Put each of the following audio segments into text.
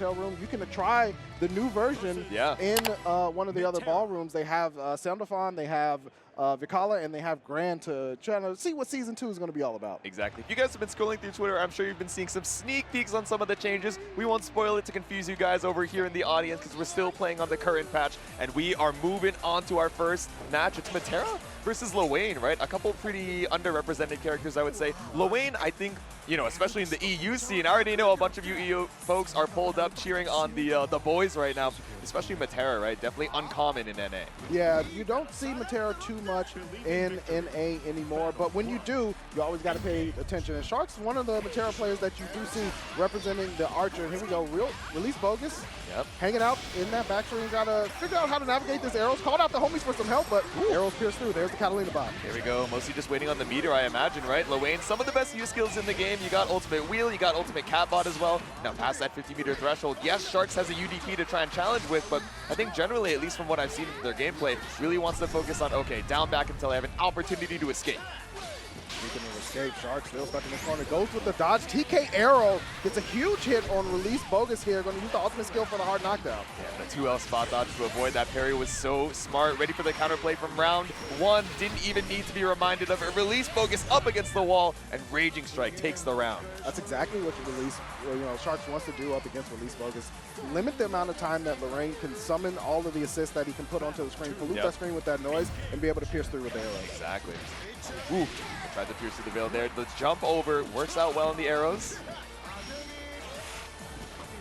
hotel room. You can try the new version in one of the other ballrooms. They have Soundathon, they have Vicala, and they have Grand to try to see what Season 2 is going to be all about. Exactly. If you guys have been scrolling through Twitter, I'm sure you've been seeing some sneak peeks on some of the changes. We won't spoil it to confuse you guys over here in the audience because we're still playing on the current patch, and we are moving on to our first match. It's Metera versus Lowain, right? A couple pretty underrepresented characters, I would say. Lowain, I think, you know, especially in the EU scene, I already know a bunch of you EU folks are pulled up cheering on the boys right now, especially Metera, right? Definitely uncommon in NA. Yeah, you don't see Metera too much in NA anymore, but when you do, you always got to pay attention. And Sharkz is one of the Metera players that you do see representing the Archer. Here we go, releasebogus. Yep. Hanging out in that backstream, got to figure out how to navigate this arrows. Called out the homies for some help, but arrows pierce through. There's the Katalina bot. Here we go, mostly just waiting on the meter, I imagine, right? Lowain, some of the best use skills in the game. You got ultimate wheel, you got ultimate cat bot as well. Now past that 50-meter threshold, yes, Sharkz has a UDP to try and challenge with, but I think generally, at least from what I've seen from their gameplay, really wants to focus on, okay, down back until I have an opportunity to escape. Speaking of escape, Sharkz still stuck in the corner, goes with the dodge. TK Arrow gets a huge hit on releasebogus here, going to use the ultimate skill for the hard knockdown. Yeah, the 2L spot dodge to avoid that parry was so smart, ready for the counterplay from round one, didn't even need to be reminded of it. Releasebogus up against the wall, and Raging Strike takes the round. That's exactly what Sharkz wants to do up against releasebogus. Limit the amount of time that Lowain can summon all of the assists that he can put onto the screen, pollute that screen with that noise, and be able to pierce through with the arrows. Exactly. Ooh. Tried to pierce through the veil there. The jump over works out well in the arrows.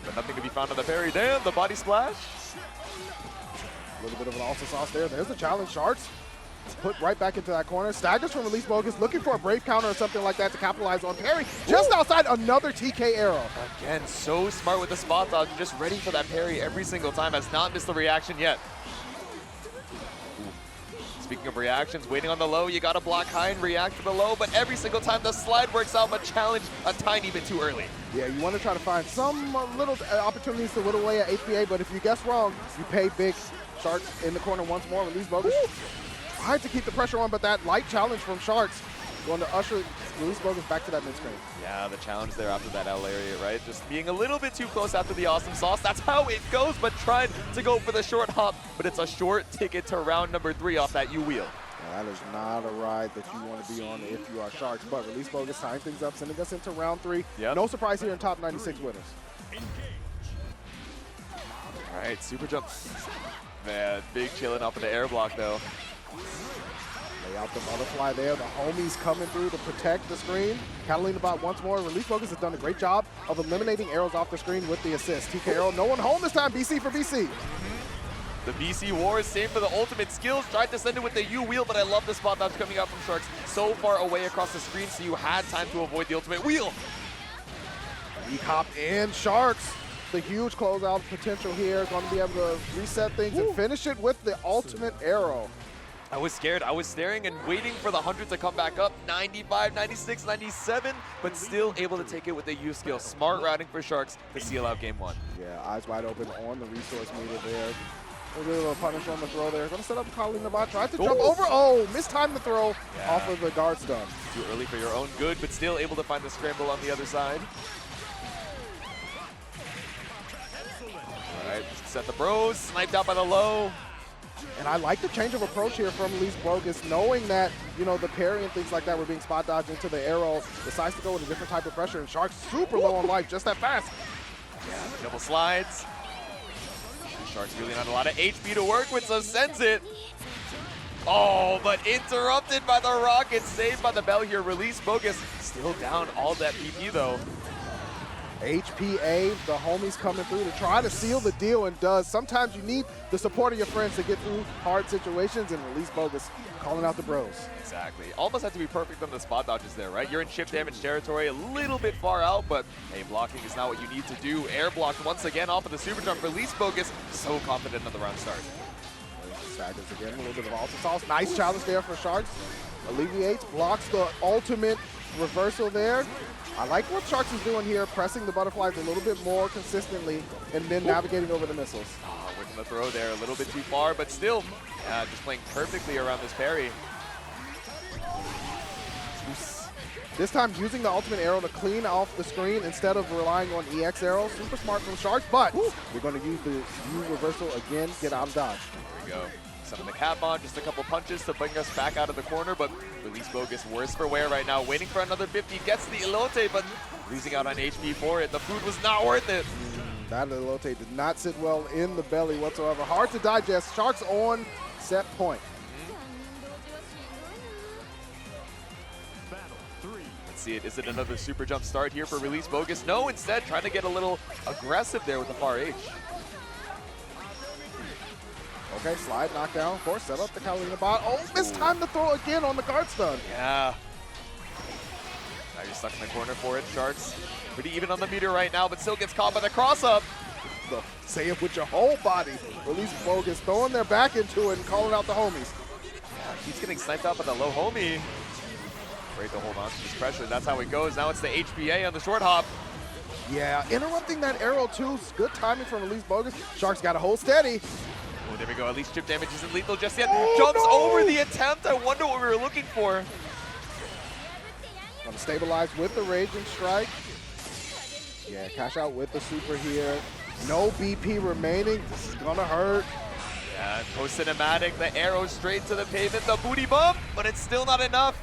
But nothing to be found on the parry. Damn, the body splash. A little bit of an ultra sauce there. There's the challenge. Sharkz put right back into that corner. Staggers from releasebogus, looking for a brave counter or something like that to capitalize on parry. Just outside, another TK arrow. Again, so smart with the spot dodge. Just ready for that parry every single time. Has not missed the reaction yet. Speaking of reactions, waiting on the low, you gotta block high and react to the low, but every single time the slide works out, but challenge a tiny bit too early. Yeah, you want to try to find some little opportunities to whittle away at HPA, but if you guess wrong, you pay big. Sharkz in the corner once more, releasebogus. Tried to keep the pressure on, but that light challenge from Sharkz going to usher releasebogus back to that mid-screen. Yeah, the challenge there after that L area, right? Just being a little bit too close after the awesome sauce. That's how it goes, but tried to go for the short hop, but it's a short ticket to round number 3 off that U-wheel. Yeah, that is not a ride that you want to be on if you are Sharkz, but releasebogus tying things up, sending us into round 3. Yep. No surprise here in top 96 winners. All right, super jump. Man, big chilling off of the air block, though. Lay out the butterfly there. The homies coming through to protect the screen. Katalina bot once more. releasebogus has done a great job of eliminating arrows off the screen with the assist. TK arrow, no one home this time. BC for BC. The BC Wars, same for the ultimate skills. Tried to send it with the U-wheel, but I love the spot that's coming out from Sharkz. So far away across the screen, so you had time to avoid the ultimate wheel. Weak hop in. Sharkz. The huge closeout potential here. Going to be able to reset things and finish it with the ultimate arrow. I was scared. I was staring and waiting for the 100 to come back up. 95, 96, 97, but still able to take it with the U skill. Smart routing for Sharkz to seal out game 1. Yeah, eyes wide open on the resource meter there. A little punish on the throw there. Going to set up the Katalina bot. Tried to jump over. Oh, mistimed the throw off of the guard stun. Too early for your own good, but still able to find the scramble on the other side. All right, set the bros. Sniped out by the low. And I like the change of approach here from releasebogus, knowing that, you know, the parry and things like that were being spot dodged into the arrow. Decides to go with a different type of pressure, and Sharkz super low on life, just that fast. Yeah, double slides. Sharkz really not a lot of HP to work with, so sends it. Oh, but interrupted by the rocket, saved by the bell here. releasebogus still down all that PP though. HPA, the homies coming through to try to seal the deal, and does. Sometimes you need the support of your friends to get through hard situations, and releasebogus calling out the bros. Exactly. Almost had to be perfect on the spot dodges there, right? You're in chip damage territory, a little bit far out, but hey, blocking is not what you need to do. Air blocked once again off of the super jump. releasebogus, so confident on the round start. Staggers again, a little bit of ultra sauce. Nice challenge there for Sharkz. Alleviates, blocks the ultimate reversal there. I like what Sharkz is doing here, pressing the butterflies a little bit more consistently and then navigating over the missiles. Oh, with the throw there, a little bit too far, but still just playing perfectly around this parry. This time using the ultimate arrow to clean off the screen instead of relying on EX arrows. Super smart from Sharkz, but we're going to use the U reversal again, get out of dodge. There we go. Summon the cap on, just a couple punches to bring us back out of the corner, but releasebogus worse for wear right now. Waiting for another 50, gets the elote, but losing out on HP for it. The food was not worth it. That elote did not sit well in the belly whatsoever. Hard to digest. Sharkz on set point. Let's see it. Is it another super jump start here for releasebogus? No, instead trying to get a little aggressive there with the far H. Okay, slide, knockdown, of course, set up the Katalina bot. Oh, missed time to throw again on the guard stun. Yeah. Now you're stuck in the corner for it, Sharkz. Pretty even on the meter right now, but still gets caught by the cross-up. Say it with your whole body. releasebogus throwing their back into it and calling out the homies. Yeah, keeps getting sniped out by the low homie. Great to hold on to this pressure. That's how it goes. Now it's the HPA on the short hop. Yeah, interrupting that arrow too. Good timing from releasebogus. Sharkz got to hold steady. Oh, there we go. At least chip damage isn't lethal just yet. Jumps over the attempt. I wonder what we were looking for. Gonna stabilize with the Raging Strike. Yeah, cash out with the super here. No BP remaining. This is gonna hurt. Yeah, post-cinematic, the arrow straight to the pavement, the booty bump, but it's still not enough.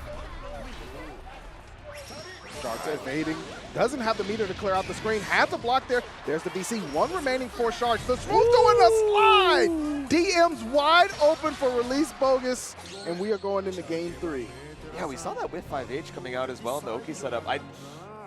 Sharkz evading. Doesn't have the meter to clear out the screen. Had to block there. There's the BC. One remaining for Sharkz. The smooth doing the slide. DM's wide open for releasebogus, and we are going into game 3. Yeah, we saw that with 5H coming out as well in the Oki setup.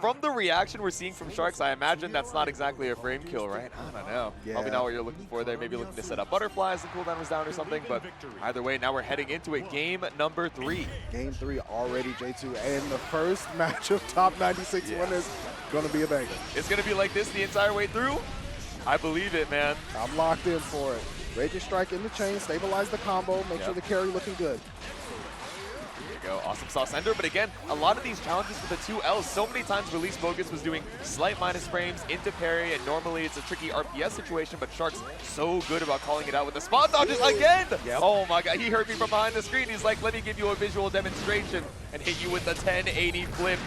From the reaction we're seeing from Sharkz, I imagine that's not exactly a frame kill, right? I don't know. Yeah. Probably not what you're looking for there. Maybe looking to set up butterflies and cooldown was down or something. But either way, now we're heading into it. Game number 3. Game 3 already, J2. And the first match of top 96 winners going to be a banger. It's going to be like this the entire way through? I believe it, man. I'm locked in for it. Raging Strike in the chain, stabilize the combo, make sure the carry looking good. Go. Awesome sauce ender, but again, a lot of these challenges with the 2Ls, so many times releasebogus was doing slight minus frames into parry, and normally it's a tricky RPS situation, but Sharkz so good about calling it out with the spot dodges again! Yep. Oh my god, he heard me from behind the screen. He's like, let me give you a visual demonstration and hit you with the 1080 flip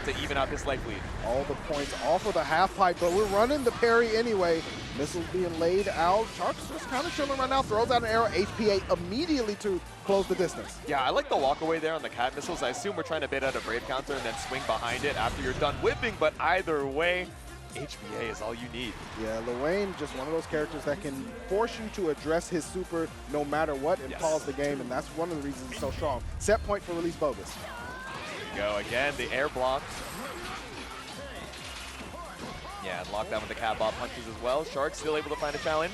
to even out this life lead. All the points off of the half pipe, but we're running the parry anyway. Missiles being laid out. Sharkz just kind of chilling right now, throws out an arrow, HPA immediately to close the distance. Yeah, I like the walk away there on the cat missiles. I assume we're trying to bait out a Brave counter and then swing behind it after you're done whipping, but either way, HPA is all you need. Yeah, Lowain, just one of those characters that can force you to address his super no matter what and pause the game, and that's one of the reasons he's so strong. Set point for releasebogus. Go again, the air block. Yeah, and lockdown with the cat bot punches as well. Sharkz still able to find a challenge.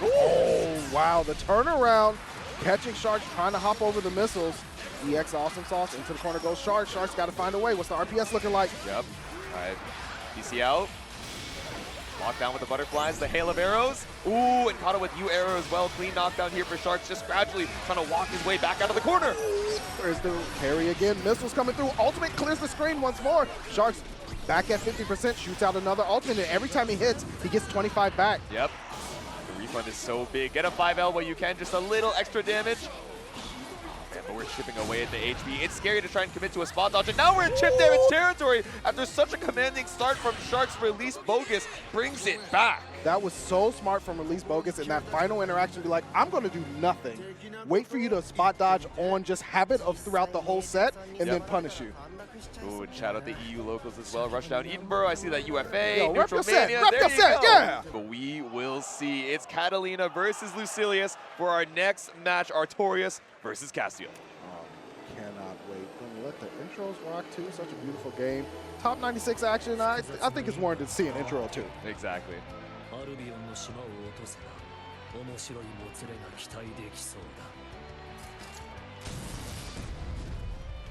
Oh, wow, the turnaround. Catching Sharkz, trying to hop over the missiles. EX awesome sauce, into the corner goes Sharkz. Sharkz got to find a way. What's the RPS looking like? Yep. All right, DC out. Lockdown with the butterflies, the hail of arrows. Ooh, and caught it with U arrow as well. Clean knockdown here for Sharkz, just gradually trying to walk his way back out of the corner. There's the parry again. Missiles coming through. Ultimate clears the screen once more. Sharkz back at 50%, shoots out another ultimate, and every time he hits, he gets 25 back. Yep. The refund is so big. Get a 5L while you can, just a little extra damage. Man, but we're chipping away at the HP. It's scary to try and commit to a spot dodge, and now we're in chip damage territory after such a commanding start from Sharkz. Releasebogus brings it back. That was so smart from releasebogus in that final interaction. Be like, I'm going to do nothing. Wait for you to spot dodge on just habit of throughout the whole set, and then punish you. Ooh, and shout out the EU locals as well. Rush down Edinburgh. I see that UFA. Yo, rep your set, Neutralmania. rep There your you set, go. yeah. But we will see. It's Katalina versus Lucilius for our next match. Artorias versus Castiel. Cannot wait. Gonna let the intros rock too. Such a beautiful game. Top 96 action. I think it's warranted to see an intro too. Exactly.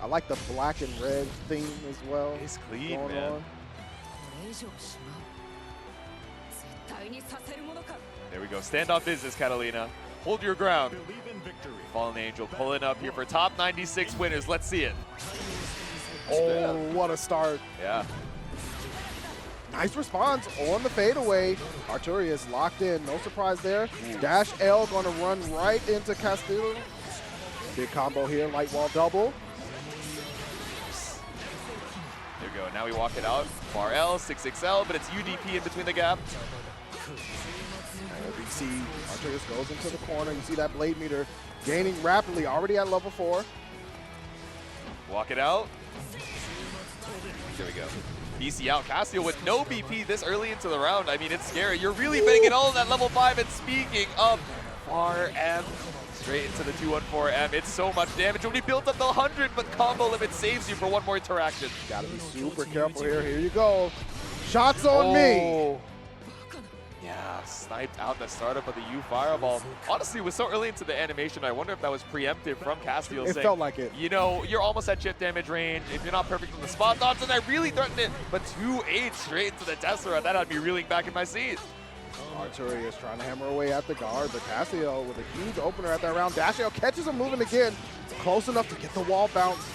I like the black and red theme as well. It's clean, man. On. There we go. Standoff business, Katalina. Hold your ground. Fallen Angel pulling up here for top 96 winners. Let's see it. Oh, what a start. Yeah. Nice response on the fadeaway. Artorias locked in. No surprise there. Dash L going to run right into Castiel. Big combo here, light wall double. There we go. Now we walk it out. Far L, 6XL, but it's UDP in between the gap. You see Artorias goes into the corner. You see that blade meter gaining rapidly, already at level 4. Walk it out. There we go. BC out. Castiel with no BP this early into the round. I mean, it's scary. You're really betting it all on that level 5. And speaking of Far M, straight into the 214M. It's so much damage. When he built up the 100, but combo limit saves you for one more interaction. Gotta be super careful here. Here you go. Shots on me. Yeah, sniped out the startup of the U Fireball. Honestly, it was so early into the animation, I wonder if that was preemptive from Castiel. It felt like it. You know, you're almost at chip damage range. If you're not perfect from the spot dodge, then I really threatened it. But 2-8 straight into the Tessera, that had me reeling back in my seat. Artorias trying to hammer away at the guard, but Castiel with a huge opener at that round. Dashiel catches him moving again, close enough to get the wall bounce.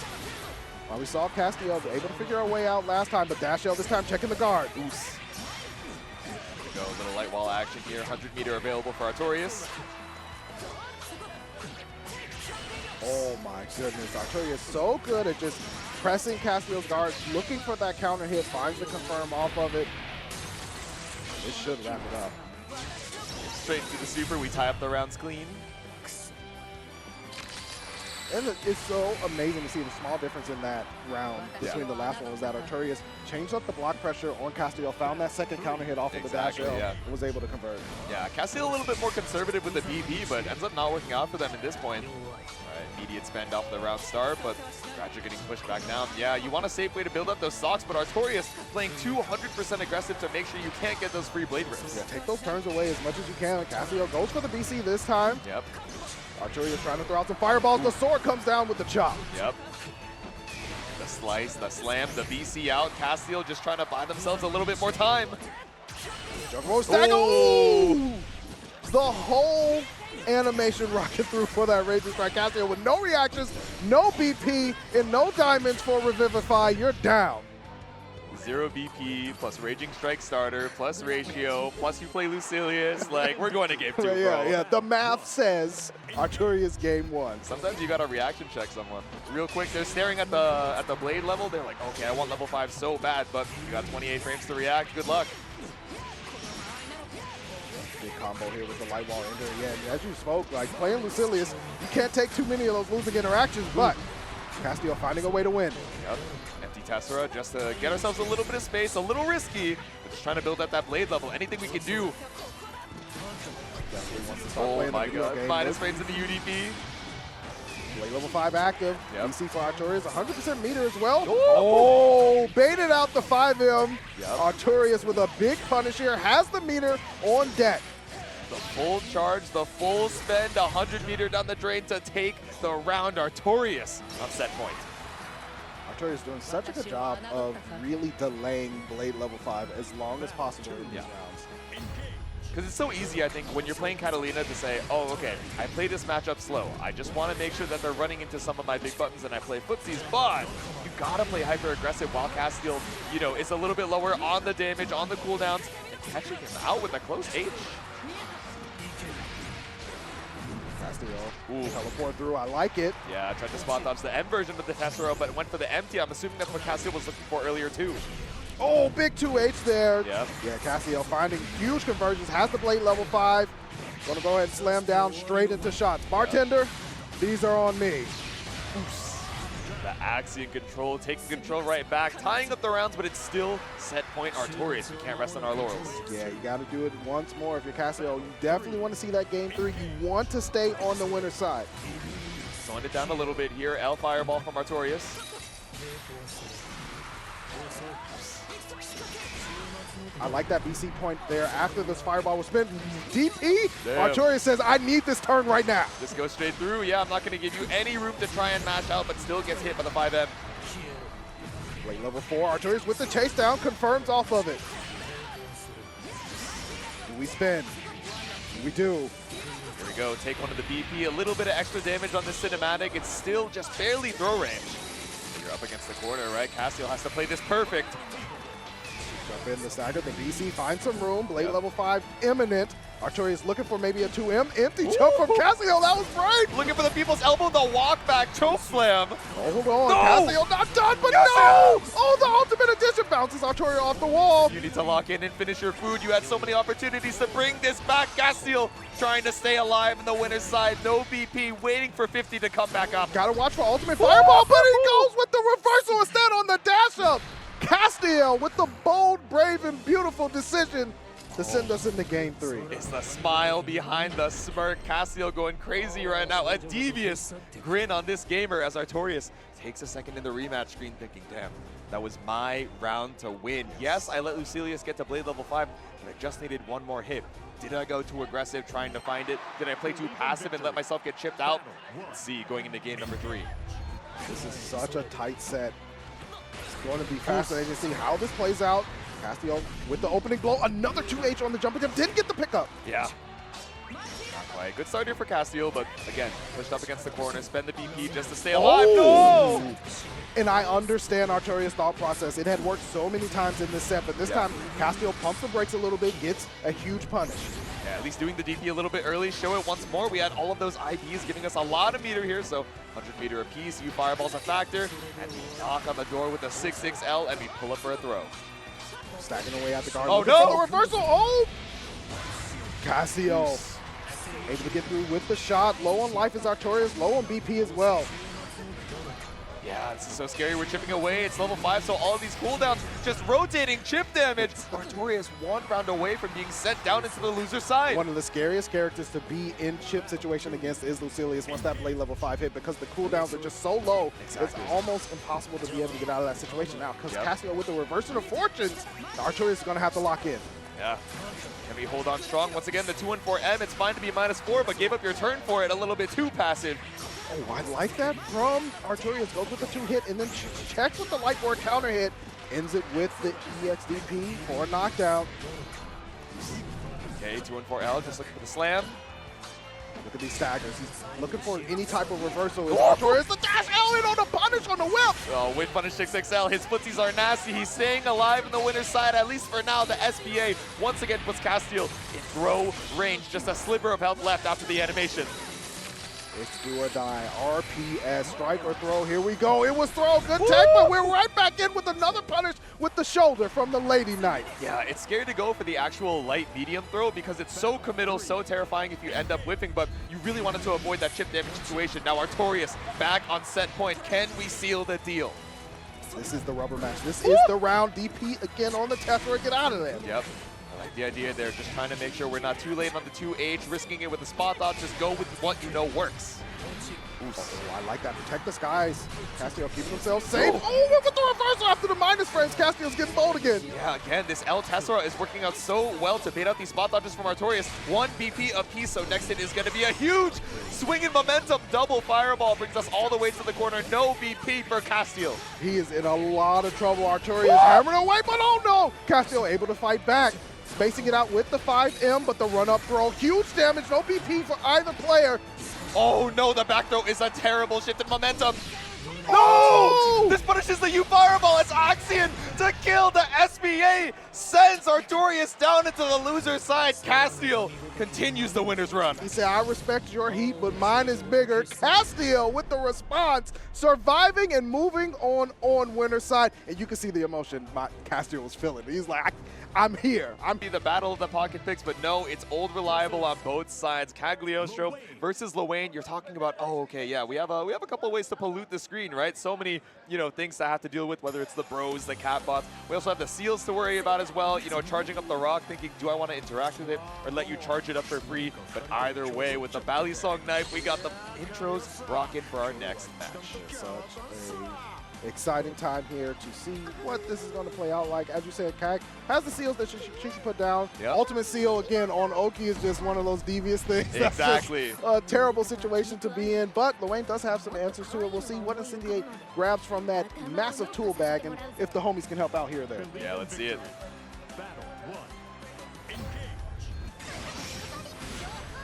Well, we saw Castiel able to figure a way out last time, but Dashiel this time checking the guard. Oos. Go, a little light wall action here. 100 meter available for Artorias. Oh my goodness, Artorias so good at just pressing Castiel's guard, looking for that counter hit, finds the confirm off of it. This should wrap it up. Straight into the super, we tie up the rounds clean. And it's so amazing to see the small difference in that round between the last one was that Artorias changed up the block pressure on Castiel, found that second counter hit off of the dash L, and was able to convert. Yeah, Castiel a little bit more conservative with the BP, but ends up not working out for them at this point. Immediate spend off the round start, but Scratcher getting pushed back down. Yeah, you want a safe way to build up those stocks, but Artorias playing 200% aggressive to make sure you can't get those free blade rips. Yeah, take those turns away as much as you can. Castiel goes for the BC this time. Yep. Artorias trying to throw out some fireballs. The sword comes down with the chop. Yep. The slice, the slam, the BC out. Castiel just trying to buy themselves a little bit more time. Juggernaut stagger. Ooh! The whole animation rocket through for that Raging Strike. Castiel with no reactions, no BP, and no diamonds for Revivify. You're down. 0 BP plus Raging Strike starter plus ratio plus you play Lucilius. Like, we're going to game 2, bro. Yeah. The math says Artorias game 1. Sometimes you got to reaction check someone. Real quick, they're staring at the blade level. They're like, okay, I want level 5 so bad, but you got 28 frames to react. Good luck. Big combo here with the light wall ender. Yeah, as you spoke, like playing Lucilius, you can't take too many of those losing interactions, but Castiel finding a way to win. Yep. Empty Tessera just to get ourselves a little bit of space, a little risky, but just trying to build up that blade level. Anything we can do. Oh my god, minus frames in the UDP. Blade level 5 active. Yep. BC for Artorias, 100% meter as well. Oh, baited out the 5M. Yep. Artorias with a big punish here, has the meter on deck. The full charge, the full spend, 100 meter down the drain to take the round. Artorias on set point. Artorias doing such a good job of really delaying blade level 5 as long as possible in these rounds. Because it's so easy, I think, when you're playing Katalina to say, oh, okay, I play this matchup slow. I just want to make sure that they're running into some of my big buttons and I play footsies, but you got to play hyper-aggressive while Castiel, you know, is a little bit lower on the damage, on the cooldowns, and catching him out with a close H. Castiel, teleport through, I like it. Yeah, tried to spot dodge the M version of the Tessera, but went for the empty. I'm assuming that's what Castiel was looking for earlier too. Oh, big 2H there. Yep. Yeah, Castiel finding huge conversions, has the blade level 5. Gonna go ahead and slam down straight into shots. Bartender, these are on me. Oops. The Axion control, taking control right back, tying up the rounds, but it's still set point Artorias. We can't rest on our laurels. Yeah, you gotta do it once more if you're Castiel. You definitely want to see that game 3. You want to stay on the winner's side. Slowing it down a little bit here. L Fireball from Artorias. I like that BC point there after this fireball was spent. DP, Damn. Artorias says, I need this turn right now. Just go straight through. Yeah, I'm not going to give you any room to try and match out, but still gets hit by the 5M. Blade level 4, Artorias with the chase down, confirms off of it. Do we spin? We do. Here we go, take one of the BP, a little bit of extra damage on this cinematic. It's still just barely throw range. You're up against the corner, right? Castiel has to play this perfect. Jump in the stagger. The BC finds some room. Blade level 5 imminent. Artorias looking for maybe a 2M. Empty jump from Castiel. That was great. Looking for the people's elbow, the walk back, choke slam. Hold on. No! Castiel not done, but Yes, no! Oh, the ultimate addition bounces Artorias off the wall. You need to lock in and finish your food. You had so many opportunities to bring this back. Castiel trying to stay alive in the winner's side. No BP, waiting for 50 to come back up. Gotta watch for ultimate fireball, but he goes with the reversal instead on the dash up. Castiel with the bold, brave, and beautiful decision to send us into game 3. It's the smile behind the smirk. Castiel going crazy right now. A devious grin on this gamer as Artorias takes a second in the rematch screen thinking, damn, that was my round to win. Yes, I let Lucilius get to blade level 5, but I just needed one more hit. Did I go too aggressive trying to find it? Did I play too passive and let myself get chipped out? Let's see, going into game number 3. This is such a tight set. It's going to be fascinating to see how this plays out. Castiel with the opening blow, another 2H on the jump attempt, didn't get the pickup. Yeah. Not quite. Good start here for Castiel, but again, pushed up against the corner, spend the BP just to stay alive. Oh! No! And I understand Artorias' thought process. It had worked so many times in this set, but this time Castiel pumps the brakes a little bit, gets a huge punish. Yeah, at least doing the DP a little bit early, show it once more. We had all of those IBs giving us a lot of meter here, so 100 meter apiece, U fireball's a factor, and we knock on the door with a 6-6L, and we pull up for a throw. Stacking away at the guard. Oh, looking no! for the reversal. Oh! Castiel able to get through with the shot. Low on life is Artorias, low on BP as well. Yeah, this is so scary. We're chipping away. It's level 5, so all of these cooldowns just rotating chip damage. Artorias one round away from being sent down into the loser side. One of the scariest characters to be in chip situation against is Lucilius once that blade level 5 hit, because the cooldowns are just so low. Exactly. It's almost impossible to be able to get out of that situation now, because Castiel with the reversal of fortunes, Artorias is going to have to lock in. Yeah. Can we hold on strong? Once again, the 2-1-4M, it's fine to be -4, but gave up your turn for it a little bit too passive. Oh, I like that from Artorias. Goes with the 2-hit and then checks with the light board counter hit. Ends it with the EXDP for a knockdown. Okay, 2-1-4L, just looking for the slam. Look at these staggers. He's looking for any type of reversal. Artorias, the dash L in on the punish on the whip. Oh, with punish 6XL, his footsies are nasty. He's staying alive in the winner's side, at least for now. The SBA once again puts Castiel in throw range. Just a sliver of health left after the animation. It's do or die. RPS, strike or throw. Here we go. It was throw. Good tech, but we're right back in with another punish with the shoulder from the Lady Knight. Yeah, it's scary to go for the actual light medium throw because it's so committal, so terrifying if you end up whiffing, but you really wanted to avoid that chip damage situation. Now Artorias back on set point. Can we seal the deal? This is the rubber match. This is the round. DP again on the Tessera. Get out of there. Yep. I like the idea there, just trying to make sure we're not too late on the 2H, risking it with a spot dodge. Just go with what you know works. Oh, I like that. Protect the skies. Castiel keeping himself safe. Oh, with the reversal after the minus frames. Castiel's getting bold again. Yeah, again, this El Tessera is working out so well to bait out these spot dodges from Artorias. 1 BP apiece, so next hit is going to be a huge swing and momentum. Double fireball brings us all the way to the corner. No BP for Castiel. He is in a lot of trouble. Artorias hammering away, but oh no! Castiel able to fight back. Spacing it out with the 5M, but the run-up throw. Huge damage, no BP for either player. Oh no, the back throw is a terrible shift in momentum. Oh! No! This punishes the U fireball. It's Oxyon to kill. The SBA sends Artorias down into the loser side. Castiel continues the winner's run. He said, I respect your heat, but mine is bigger. Castiel with the response, surviving and moving on winner's side. And you can see the emotion Castiel was feeling. He's like, I'm here. I'm the battle of the pocket picks, but no, it's old reliable on both sides. Cagliostro versus Lowain. You're talking about, oh, okay, yeah, we have a couple of ways to pollute the screen, right? So many, things to have to deal with, whether it's the bros, the cat bots. We also have the seals to worry about as well. Charging up the rock, thinking, do I want to interact with it or let you charge it up for free? But either way, with the Balisong knife, we got the intros rocking for our next match. such a exciting time here to see what this is going to play out like. As you said, Kag has the seals that she can put down. Yep. Ultimate seal, again, on Oki is just one of those devious things. Exactly. That's just a terrible situation to be in, but Lowain does have some answers to it. We'll see what Incendiate grabs from that massive tool bag and if the homies can help out here or there. Yeah, let's see it.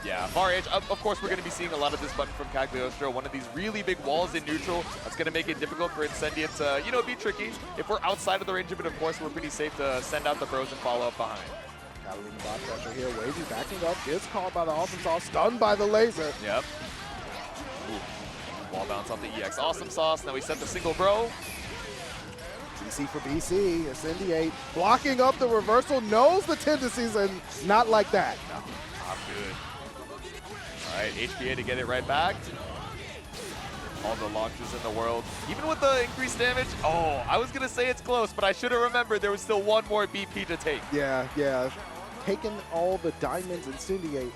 Yeah, Yeah, far edge. Of course, we're going to be seeing a lot of this button from Cagliostro. One of these really big walls in neutral. That's going to make it difficult for Incendiate to, you know, be tricky. If we're outside of the range of it, of course, we're pretty safe to send out the bros and follow up behind. Katalina bot pressure here. Wavie backing up. Gets caught by the Awesome Sauce. Stunned by the laser. Yep. Ooh. Wall bounce off the EX Awesome Sauce. Now we set the single bro. BC for BC. Incendiate blocking up the reversal. Knows the tendencies and not like that. No, not good. All right, HPA to get it right back. All the launches in the world. Even with the increased damage, oh, I was going to say it's close, but I should have remembered there was still one more BP to take. Yeah. Taking all the diamonds, Incendiate,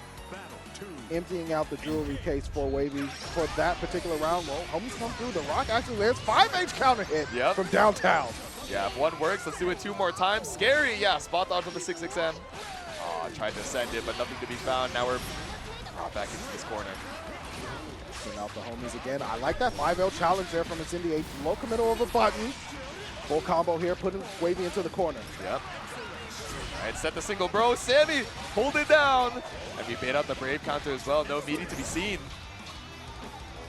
emptying out the jewelry case for Wavie for that particular round. Well, homies come through. The Rock actually lands 5H counter hit from downtown. Yeah, if one works, let's do it 2 more times. Scary, yeah, spot dodge on the 6XM. Oh, tried to send it, but nothing to be found. Now we're back into this corner. Seeing out the homies again. I like that 5L challenge there from Incendiate. Low committal of a button. Full combo here, putting Wavie into the corner. Yep. All right, set the single bro. Sammy, hold it down. And we bait out the Brave counter as well. No meaty to be seen.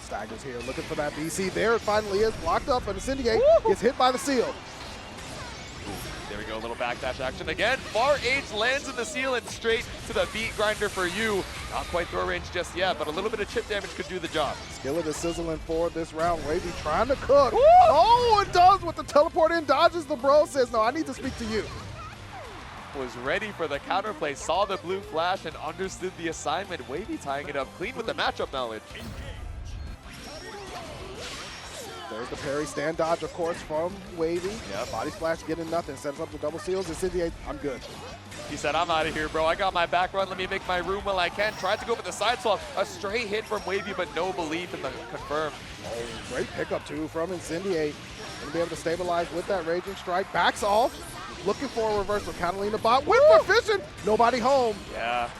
Staggers here, looking for that BC. There it finally is. Blocked up, and Incendiate gets hit by the seal. There we go, a little backdash action again. Far H lands in the seal and straight to the beat grinder for you. Not quite throw range just yet, but a little bit of chip damage could do the job. Skillet is sizzling forward this round. Wavie trying to cook. Woo! Oh, it does with the teleport in. Dodges the bro. Says, no, I need to speak to you. Was ready for the counterplay, saw the blue flash and understood the assignment. Wavie tying it up clean with the matchup knowledge. There's the parry stand dodge, of course, from Wavie. Yep. Body splash getting nothing. Sets up the double seals. Incendiate, I'm good. He said, I'm out of here, bro. I got my back run. Let me make my room while I can. Tried to go for the side swap. A straight hit from Wavie, but no belief in the confirm. Oh, great pickup, too, from Incendiate. Going to be able to stabilize with that Raging Strike. Backs off. Looking for a reversal. Katalina bot with proficient. Nobody home. Yeah.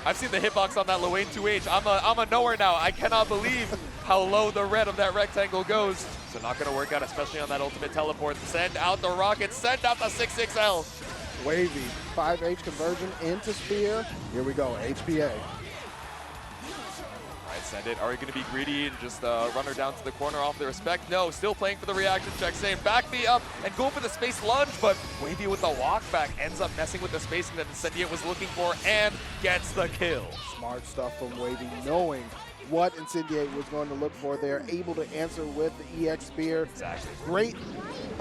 I've seen the hitbox on that Lowain 2H. I'm a knower now. I cannot believe how low the red of that rectangle goes. So not going to work out, especially on that ultimate teleport. Send out the rocket. Send out the 6XL. Wavie, 5H conversion into spear. Here we go, HPA. All right, send it. Are we going to be greedy and just run her down to the corner off the respect? No, still playing for the reaction check, saying back me up and go for the space lunge, but Wavie with the walk back ends up messing with the spacing that Incendiate was looking for and gets the kill. Smart stuff from Wavie, knowing what Incendiate was going to look for there, able to answer with the EX Spear. Exactly. Great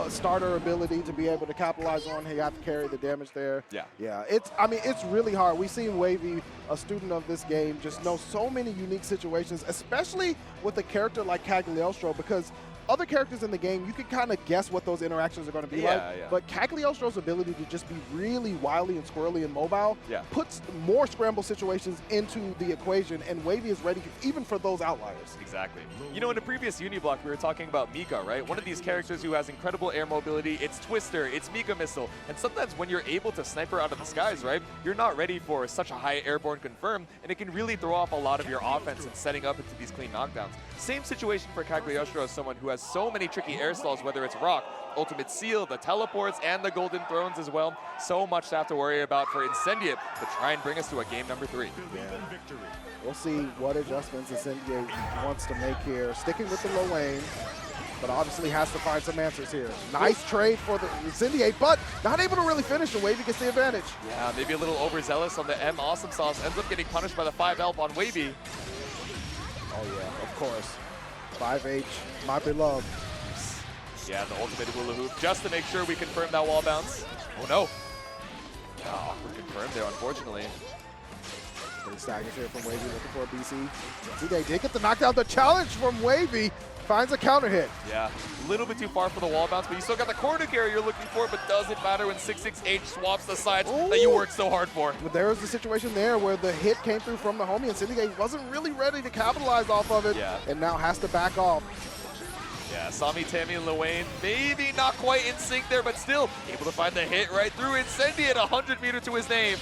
starter ability to be able to capitalize on. He got to carry the damage there. Yeah. It's really hard. We've seen Wavie, a student of this game, just know so many unique situations, especially with a character like Cagliostro, because other characters in the game, you can kind of guess what those interactions are going to be like. Yeah. But Cagliostro's ability to just be really wily and squirrely and mobile puts more scramble situations into the equation, and Wavie is ready even for those outliers. Exactly. You know, in the previous Uniblock, we were talking about Mika, right? One of these characters who has incredible air mobility. It's Twister, it's Mika Missile. And sometimes when you're able to sniper out of the skies, right, you're not ready for such a high airborne confirm, and it can really throw off a lot of your offense and setting up into these clean knockdowns. Same situation for Cagliostro as someone who has so many tricky air stalls, whether it's Rock, Ultimate Seal, the teleports, and the Golden Thrones as well. So much to have to worry about for Incendiate to try and bring us to a game number 3. Yeah. We'll see what adjustments Incendiate wants to make here. Sticking with the Lowain, but obviously has to find some answers here. Nice trade for the Incendiate, but not able to really finish, and Wavie gets the advantage. Yeah, maybe a little overzealous on the M Awesome Sauce. Ends up getting punished by the 5 on Wavie. Oh yeah, of course. 5H, my beloved. Yeah, the ultimate hula hoop, just to make sure we confirm that wall bounce. Oh no. Oh, we're confirmed there, unfortunately. Big staggers here from Wavie, looking for a BC. They did get the knockdown. The challenge from Wavie finds a counter hit. Yeah, a little bit too far for the wall bounce, but you still got the corner carry you're looking for, but doesn't matter when 668 swaps the sides that you worked so hard for. But there was the situation there where the hit came through from the homie, and Incendiate wasn't really ready to capitalize off of it, and now has to back off. Yeah, Sami, Tammy, and Lowain, maybe not quite in sync there, but still able to find the hit right through Incendiate, 100 meter to his name.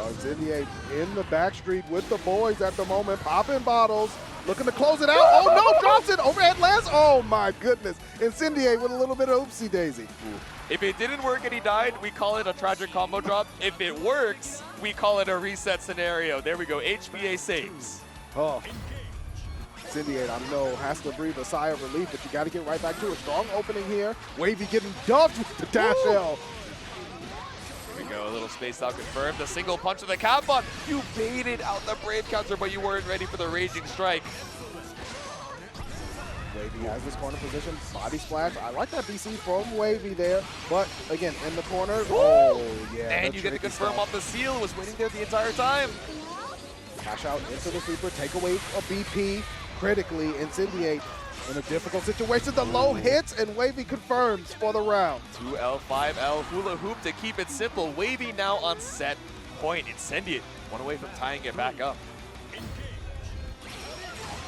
Incendiate in the backstreet with the boys at the moment, popping bottles, looking to close it out. Oh no, drops it, overhead lands. Oh my goodness. Incendiate with a little bit of oopsie daisy. If it didn't work and he died, we call it a tragic combo drop. If it works, we call it a reset scenario. There we go, HBA saves. Oh. Incendiate, I know, has to breathe a sigh of relief, but you got to get right back to it. Strong opening here. Wavie getting duffed with the dash L. Here we go, a little spaced out confirmed. The single punch of the cap bot. You baited out the Brave counter, but you weren't ready for the Raging Strike. Wavie has this corner position, body splash. I like that BC from Wavie there, but again, in the corner. Oh, yeah. And you get to confirm off the seal. Was waiting there the entire time. Cash out into the sweeper, take away a BP. Critically, Incendiate in a difficult situation. The low hits, and Wavie confirms for the round. 2L, 5L, hula hoop to keep it simple. Wavie now on set point. Incendiate, one away from tying it back up.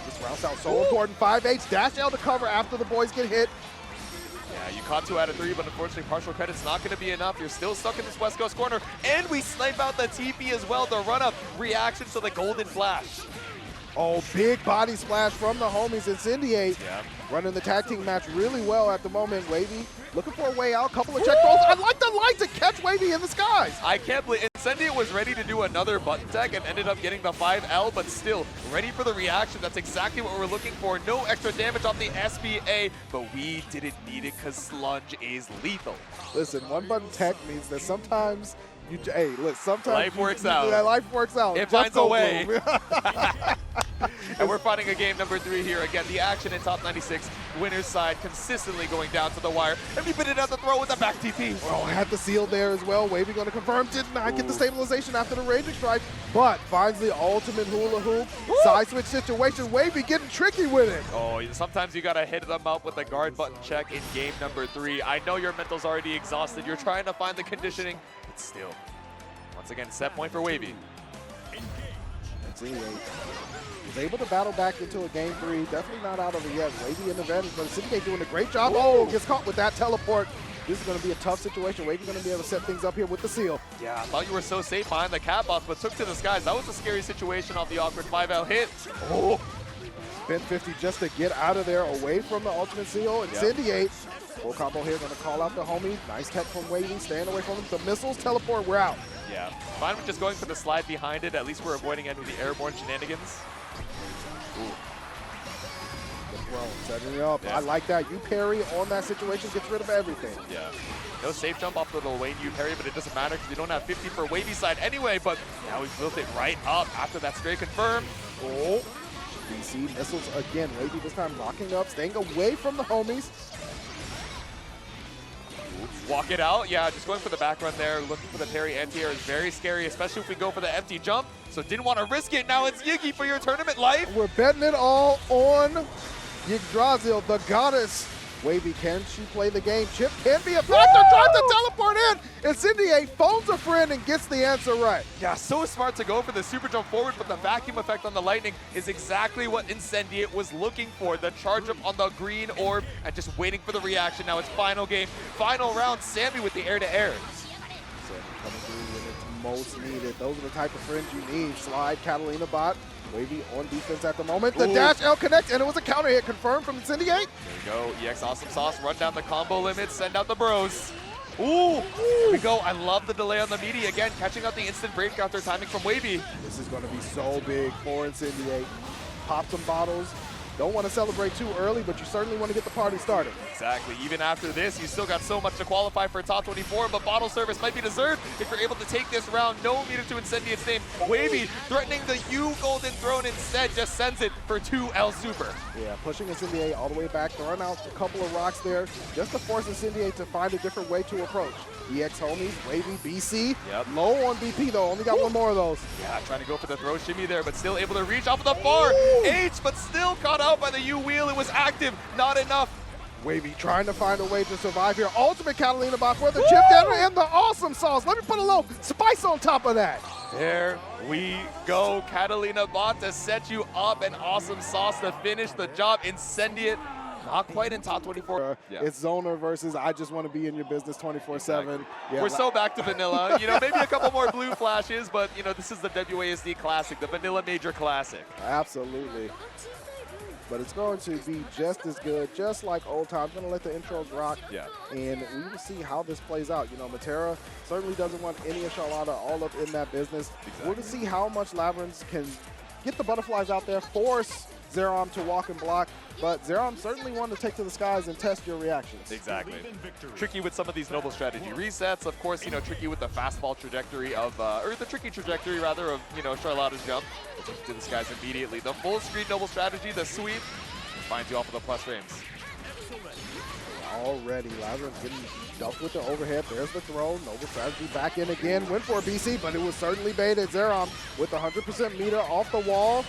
This round sounds so important. 5H, dash L to cover after the boys get hit. Yeah, you caught 2 out of 3, but unfortunately partial credit's not going to be enough. You're still stuck in this West Coast corner, and we snipe out the TP as well. The run-up reaction to the golden flash. Oh, big body splash from the homies. Incendiate running the tag team match really well at the moment. Wavie looking for a way out. Couple of check throws. I like the light to catch Wavie in the skies. I can't believe Incendiate was ready to do another button tag and ended up getting the 5L, but still ready for the reaction. That's exactly what we're looking for. No extra damage off the SBA, but we didn't need it because Sludge is lethal. Listen, one button tech means that sometimes hey, look, sometimes life works out. Yeah, life works out. It finds a way. And we're fighting a game number 3 here. Again, the action in top 96. Winner's side consistently going down to the wire. And we bit it out the throw with a back TP. Oh, had the seal there as well. Wavie going to confirm. Did not get the stabilization after the Raging Strike, but finds the ultimate hula hoop. Side switch situation. Wavie getting tricky with it. Oh, sometimes you got to hit them up with a guard button check in game number 3. I know your mental's already exhausted. You're trying to find the conditioning, but still. Once again, set point for Wavie. Was able to battle back into a game 3. Definitely not out of it yet. Wavie in the advantage, but Incendiate doing a great job. Oh, gets caught with that teleport. This is going to be a tough situation. Wavie's going to be able to set things up here with the seal. Yeah, I thought you were so safe behind the cat boss, but took to the skies. That was a scary situation off the awkward 5L hit. Oh, spin 50 just to get out of there, away from the ultimate seal. Incendiate. Full combo here, going to call out the homie. Nice tech from Wavie, staying away from him. The missiles teleport, we're out. Yeah, fine with just going for the slide behind it. At least we're avoiding any of the airborne shenanigans. Setting it up. I like that. You parry on that situation, gets rid of everything. Yeah. No safe jump off the Lowain you parry, but it doesn't matter because we don't have 50 for Wavie side anyway, but now we've built it right up after that straight confirm. Oh, BC missiles again. Wavie this time locking up, staying away from the homies. Walk it out. Yeah, just going for the back run there, looking for the parry anti-air is very scary, especially if we go for the empty jump. So didn't want to risk it. Now it's Yiggy for your tournament life. We're betting it all on Yggdrasil, the goddess. Wavie, can she play the game? Chip can be a factor, tries to teleport in. Incendiate phones a friend and gets the answer right. Yeah, so smart to go for the super jump forward, but the vacuum effect on the lightning is exactly what Incendiate was looking for. The charge up on the green orb and just waiting for the reaction. Now it's final game, final round. Sammy with the air-to-air. Sammy coming through when it's most needed. Those are the type of friends you need. Slide, Katalina bot. Wavie on defense at the moment. The dash L connects, and it was a counter hit confirmed from Incendiate. There we go. EX Awesome Sauce, run down the combo limits, send out the bros. Ooh, here we go. I love the delay on the meaty. Again, catching out the instant break counter timing from Wavie. This is going to be so big for Incendiate. Pop some bottles. Don't want to celebrate too early, but you certainly want to get the party started. Exactly. Even after this, you still got so much to qualify for top 24, but bottle service might be deserved if you're able to take this round. No meter to Incendiate's name. Wavie threatening the U Golden Throne instead, just sends it for 2L Super. Yeah, pushing Incendiate all the way back, throwing out a couple of rocks there, just to force Incendiate to find a different way to approach. EX homies, Wavie, BC. Yep. Low on BP though, only got one more of those. Yeah, trying to go for the throw shimmy there, but still able to reach off of the far. H, but still caught out by the U wheel. It was active, not enough. Wavie trying to find a way to survive here. Ultimate Katalina bot for the chip down and the awesome sauce. Let me put a little spice on top of that. There we go. Katalina bot to set you up, an awesome sauce to finish the job. Incendiate Not quite in top 24. It's Zoner versus I just want to be in your business 24/7. Exactly. Yeah, We're so back to vanilla. You know, maybe a couple more blue flashes, but you know, this is the WASD Classic, the Vanilla Major Classic. Absolutely. But it's going to be just as good, just like old times. Going to let the intros rock. Yeah. And we will see how this plays out. You know, Metera certainly doesn't want any of Charlotta all up in that business. Exactly. We're going to see how much LabyrinthZ can get the butterflies out there, force Xerom to walk and block. But Xerom certainly wanted to take to the skies and test your reactions. Exactly. Tricky with some of these noble strategy resets. Of course, you know, tricky with the fastball trajectory of, or the tricky trajectory rather of, you know, Charlotta's jump. To the skies immediately. The full screen noble strategy, the sweep, finds you off of the plus frames. Already, LabyrinthZ getting dumped with the overhead. There's the throw. Noble strategy back in again. Went for a BC, but it was certainly baited. Xerom with 100% meter off the wall.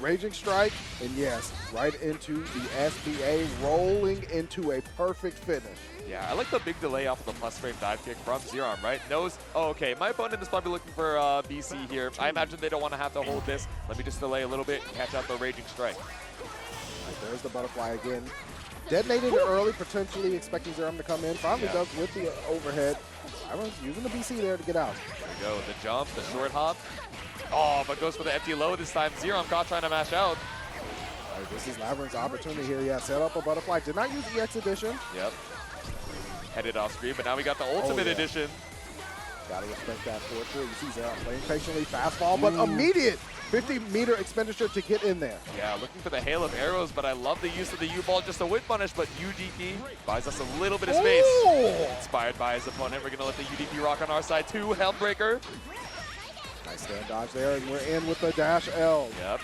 Raging strike, and yes, right into the SBA, rolling into a perfect finish. Yeah, I like the big delay off of the plus frame dive kick from Xerom, right? Knows, oh, okay, my opponent is probably looking for BC here. I imagine they don't want to have to hold this. Let me just delay a little bit and catch out the Raging Strike. Right, there's the butterfly again. Detonated it early, potentially expecting Xerom to come in. Finally does with the overhead. LabyrinthZ using the BC there to get out. There we go, the jump, the short hop. Oh, but goes for the empty low this time. Xerom caught trying to mash out. Right, this is LabyrinthZ's opportunity here. Yeah, set up a butterfly. Did not use EX edition. Yep. Headed off screen, but now we got the ultimate edition. Gotta respect that for sure. You see Xerom playing patiently, fastball, but immediate 50-meter expenditure to get in there. Yeah, looking for the hail of arrows, but I love the use of the U-ball, just a whip punish, but UDP buys us a little bit of space. Inspired by his opponent, we're gonna let the UDP rock on our side too. Helmbreaker. Nice stand dodge there, and we're in with the dash L. Yep. All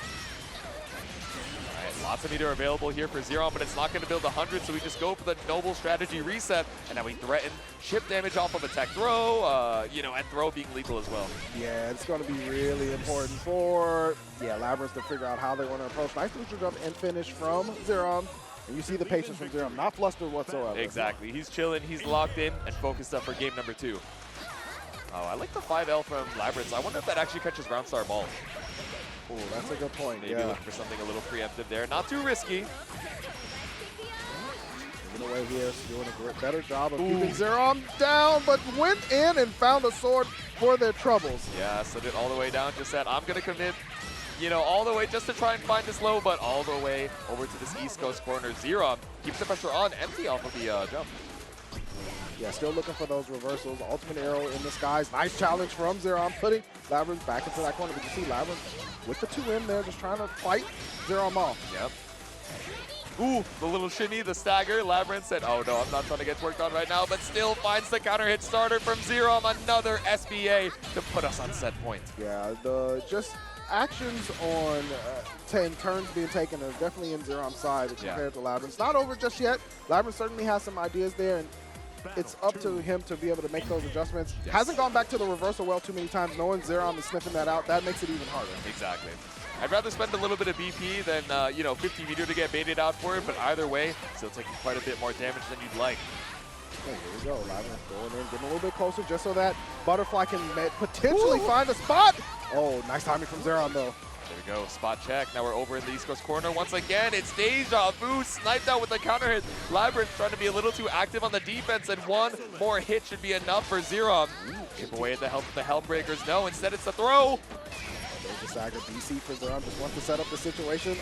right, lots of meter available here for Xerom, but it's not going to build 100, so we just go for the noble strategy reset, and now we threaten chip damage off of a tech throw, you know, and throw being lethal as well. Yeah, it's going to be really important for, LabyrinthZ to figure out how they want to approach. Nice neutral jump and finish from Xerom. And you see the patience from Xerom, not flustered whatsoever. Exactly. He's chilling, he's locked in, and focused up for game number 2. Oh, I like the 5L from LabyrinthZ. I wonder if that actually catches Roundstar ball. Oh, that's a good point. Maybe looking for something a little preemptive there. Not too risky. Moving away here, doing a better job of keeping Xerom down, but went in and found a sword for their troubles. Yeah, slid it all the way down. Just said, I'm going to commit, you know, all the way just to try and find this low, but all the way over to this East Coast corner. Xerom keeps the pressure on, empty off of the jump. Yeah, still looking for those reversals. Ultimate arrow in the skies. Nice challenge from Xerom, putting LabyrinthZ back into that corner. But you see LabyrinthZ with the 2M there, just trying to fight Xerom off. Yep. Ooh, the little shimmy, the stagger. LabyrinthZ said, oh no, I'm not trying to get worked on right now, but still finds the counter hit starter from Xerom. Another SBA to put us on set point. Yeah, the just actions on 10 turns being taken are definitely in Xerom's side compared to LabyrinthZ. It's not over just yet. LabyrinthZ certainly has some ideas there, and it's up to him to be able to make those adjustments. Hasn't gone back to the reversal well too many times. Knowing Xerom is sniffing that out, that makes it even harder. Exactly. I'd rather spend a little bit of BP than, you know, 50 meter to get baited out for it, but either way, still taking quite a bit more damage than you'd like. Okay, here we go. LabyrinthZ going in, getting a little bit closer just so that Butterfly can potentially find a spot. Oh, nice timing from Xerom, though. There we go, spot check. Now we're over in the East Coast corner. Once again, it's deja vu, sniped out with the counter hit. LabyrinthZ trying to be a little too active on the defense, and one more hit should be enough for Xerom. Chip away at the help of the Helmbreakers. No, instead it's the throw. There's the stagger BC for Xerom. Just wants to set up the situation.